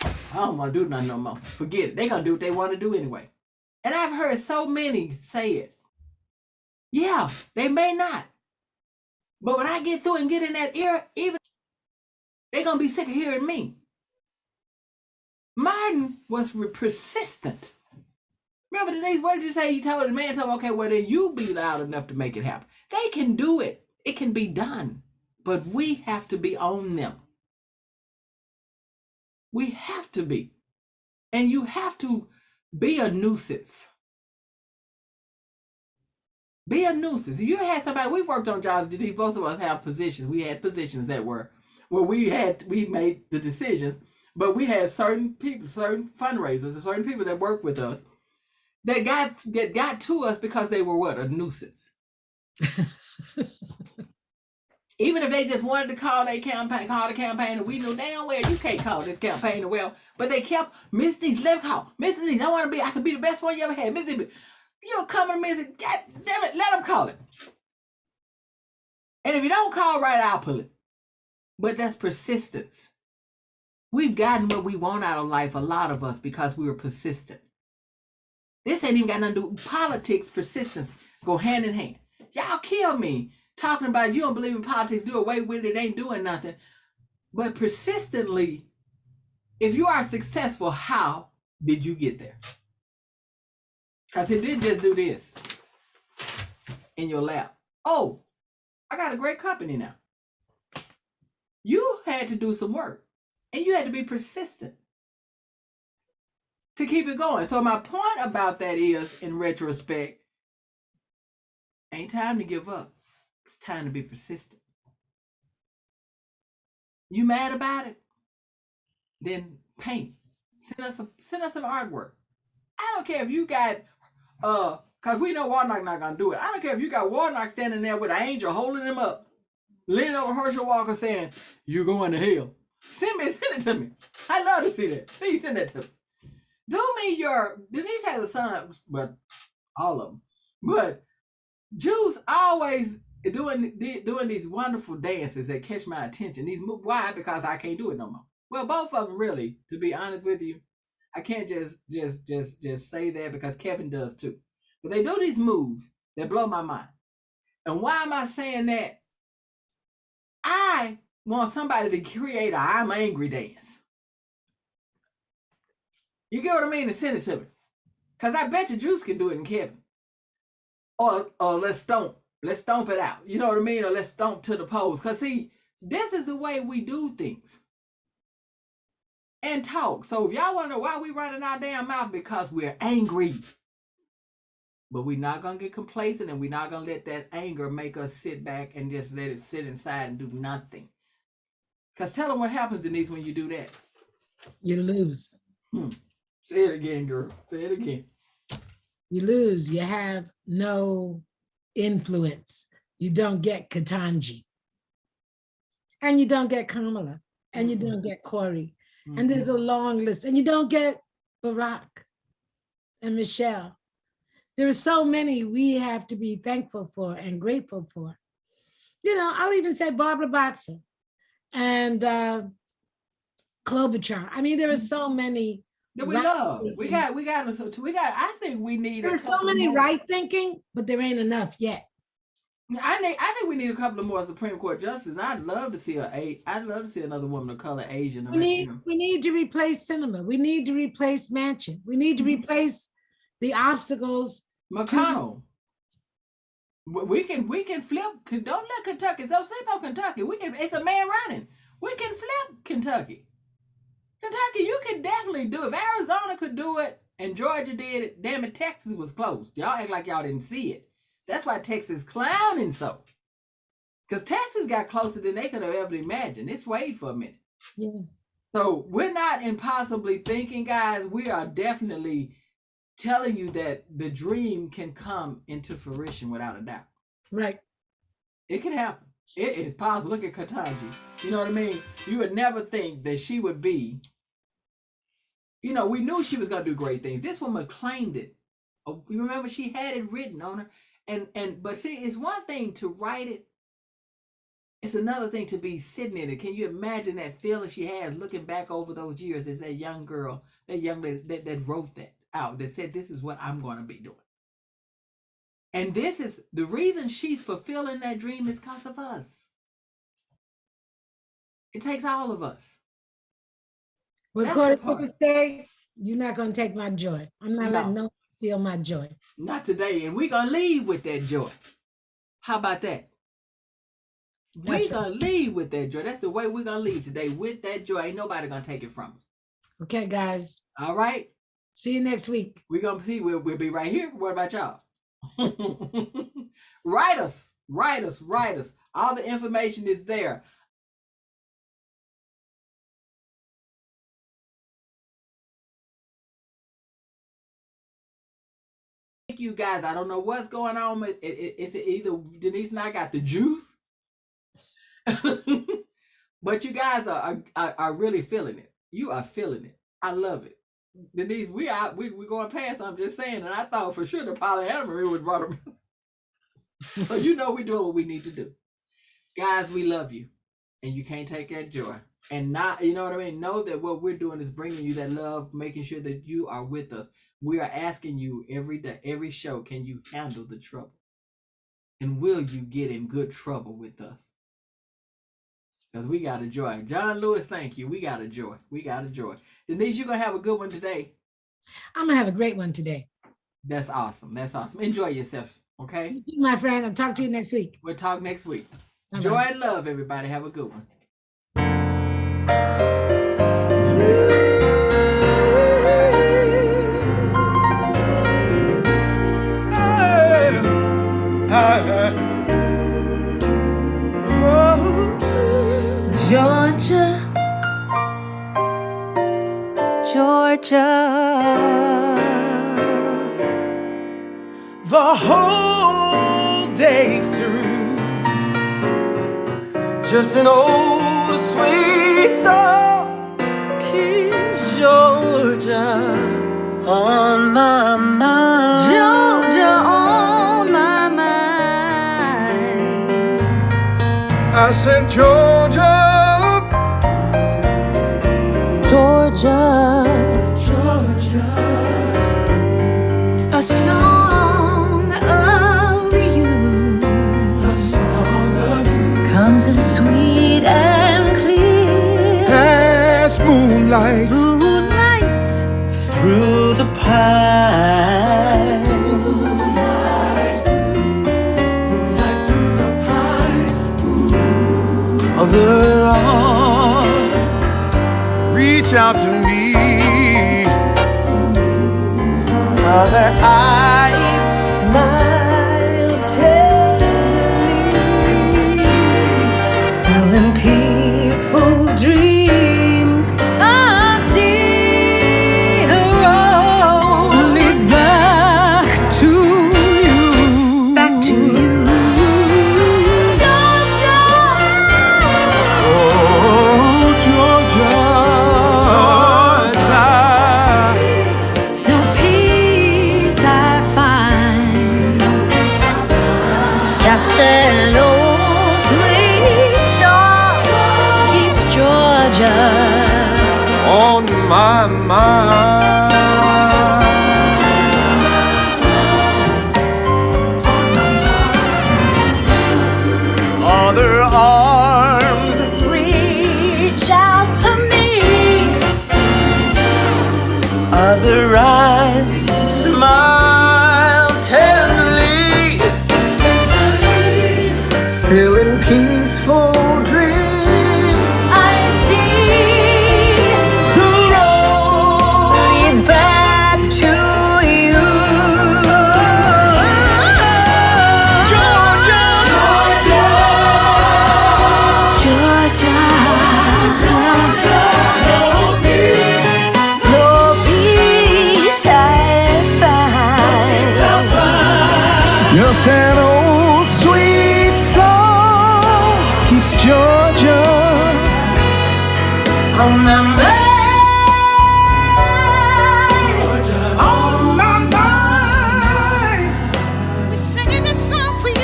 I don't want to do nothing no more. Forget it. They're going to do what they want to do anyway. And I've heard so many say it. Yeah, they may not. But when I get through and get in that ear, even they're going to be sick of hearing me. Martin was persistent. Remember, Denise, what did you say? The man told him, okay, well, then you be loud enough to make it happen. They can do it. It can be done. But we have to be on them. We have to be. And you have to be a nuisance. Be a nuisance. If you had somebody, we worked on jobs, Denise, both of us have positions. We had positions that were where we made the decisions, but we had certain people, certain fundraisers, or certain people that worked with us that got to us because they were what? A nuisance. Even if they just wanted to call the campaign, and we knew damn well you can't call this campaign well, but they kept, Miss Denise, let me call. Miss Denise, I could be the best one you ever had. Miss Denise, you don't come to me and say, God damn it, let them call it. And if you don't call right, I'll pull it. But that's persistence. We've gotten what we want out of life, a lot of us, because we were persistent. This ain't even got nothing to do with politics. Persistence go hand in hand. Y'all kill me talking about you don't believe in politics, do away with it, ain't doing nothing. But persistently, if you are successful, how did you get there? Because it didn't just do this in your lap. Oh, I got a great company now. You had to do some work, and you had to be persistent to keep it going. So my point about that is, in retrospect, ain't time to give up. It's time to be persistent. You mad about it? Then paint. Send us some artwork. I don't care if you got, because we know Warnock not going to do it. I don't care if you got Warnock standing there with an angel holding him up, leaning over Herschel Walker saying, you're going to hell. Send it to me. I love to see that. Send that to me. Do me Denise has a son, but all of them. But Juice always doing these wonderful dances that catch my attention. Why? Because I can't do it no more. Well, both of them really, to be honest with you. I can't just say that because Kevin does too. But they do these moves that blow my mind. And why am I saying that? I want somebody to create a I'm angry dance. You get what I mean? And send it to me. Because I bet you Juice can do it in Kevin. Or let's stomp it out. You know what I mean? Or let's stomp to the pose. Because see, this is the way we do things. And talk. So if y'all want to know why we running our damn mouth, because we're angry. But we're not going to get complacent, and we're not going to let that anger make us sit back and just let it sit inside and do nothing. Because tell them what happens, Denise, when you do that. You lose. Say it again, girl. Say it again. You lose. You have no influence. You don't get Ketanji. And you don't get Kamala. And you don't get Corey. And there's a long list. And you don't get Barack and Michelle. There are so many we have to be thankful for and grateful for. You know, I'll even say Barbara Boxer and Klobuchar. I mean, there are so many that we love. We got. I think we need. There's so many right thinking, but there ain't enough yet. I think we need a couple of more Supreme Court justices. I'd love to see I'd love to see another woman of color, Asian. We need to replace Sinema. We need to replace Manchin. We need to replace the obstacles. McConnell. We can flip. Don't let Kentucky. Don't sleep on Kentucky. It's a man running. We can flip Kentucky. Kentucky, you can definitely do it. If Arizona could do it and Georgia did it, damn it, Texas was closed. Y'all act like y'all didn't see it. That's why Texas clowning so. Because Texas got closer than they could have ever imagined. It's wait for a minute. Yeah. So we're not impossibly thinking, guys. We are definitely telling you that the dream can come into fruition without a doubt. Right. It can happen. It is possible. Look at Ketanji. You know what I mean? You would never think that she would be, you know, we knew she was going to do great things. This woman claimed it. Oh, you remember she had it written on her. But see, it's one thing to write it. It's another thing to be sitting in it. Can you imagine that feeling she has looking back over those years as that young girl, that young lady that wrote that out, that said, this is what I'm going to be doing. And this is the reason she's fulfilling that dream is because of us. It takes all of us. Well, Corey Booker say, you're not going to take my joy. I'm not letting no one steal my joy. Not today. And we're going to leave with that joy. How about that? We're going to leave with that joy. That's the way we're going to leave today, with that joy. Ain't nobody going to take it from us. Okay, guys. All right. See you next week. We're going to see. We'll be right here. What about y'all? Write us. All the information is there. Thank you guys. I don't know what's going on. It's either Denise and I got the juice, but you guys are really feeling it. You are feeling it. I love it. Denise, we're going past. I'm just saying, and I thought for sure the polyamory would brought them. So you know we're doing what we need to do. Guys, we love you. And you can't take that joy. And not, you know what I mean? Know that what we're doing is bringing you that love, making sure that you are with us. We are asking you every day, every show, can you handle the trouble? And will you get in good trouble with us? Because we got a joy. John Lewis, thank you. We got a joy. Denise, you're going to have a good one today. I'm going to have a great one today. That's awesome. Enjoy yourself. Okay? Thank you, my friend. I'll talk to you next week. We'll talk next week. Bye-bye. Joy and love, everybody. Have a good one. Georgia. the whole day through. Just an old sweet song keeps Georgia on my mind. Georgia on my mind. I said Georgia, Georgia, a song of you, comes as sweet and clear as moonlight through the pines. Other arms reach out to me, other eyes smile tenderly. still in peaceful dreams. I see the road leads back to you. Back to you. No peace I find. Just an old sweet song keeps Georgia on my mind. Other arms reach out to me, other eyes smile tenderly. Still in peaceful dreams, I see the road leads back to you. Georgia, Georgia, no peace I find. Just an old sweet song keeps Georgia on my mind. On my mind. We're singing this song for you.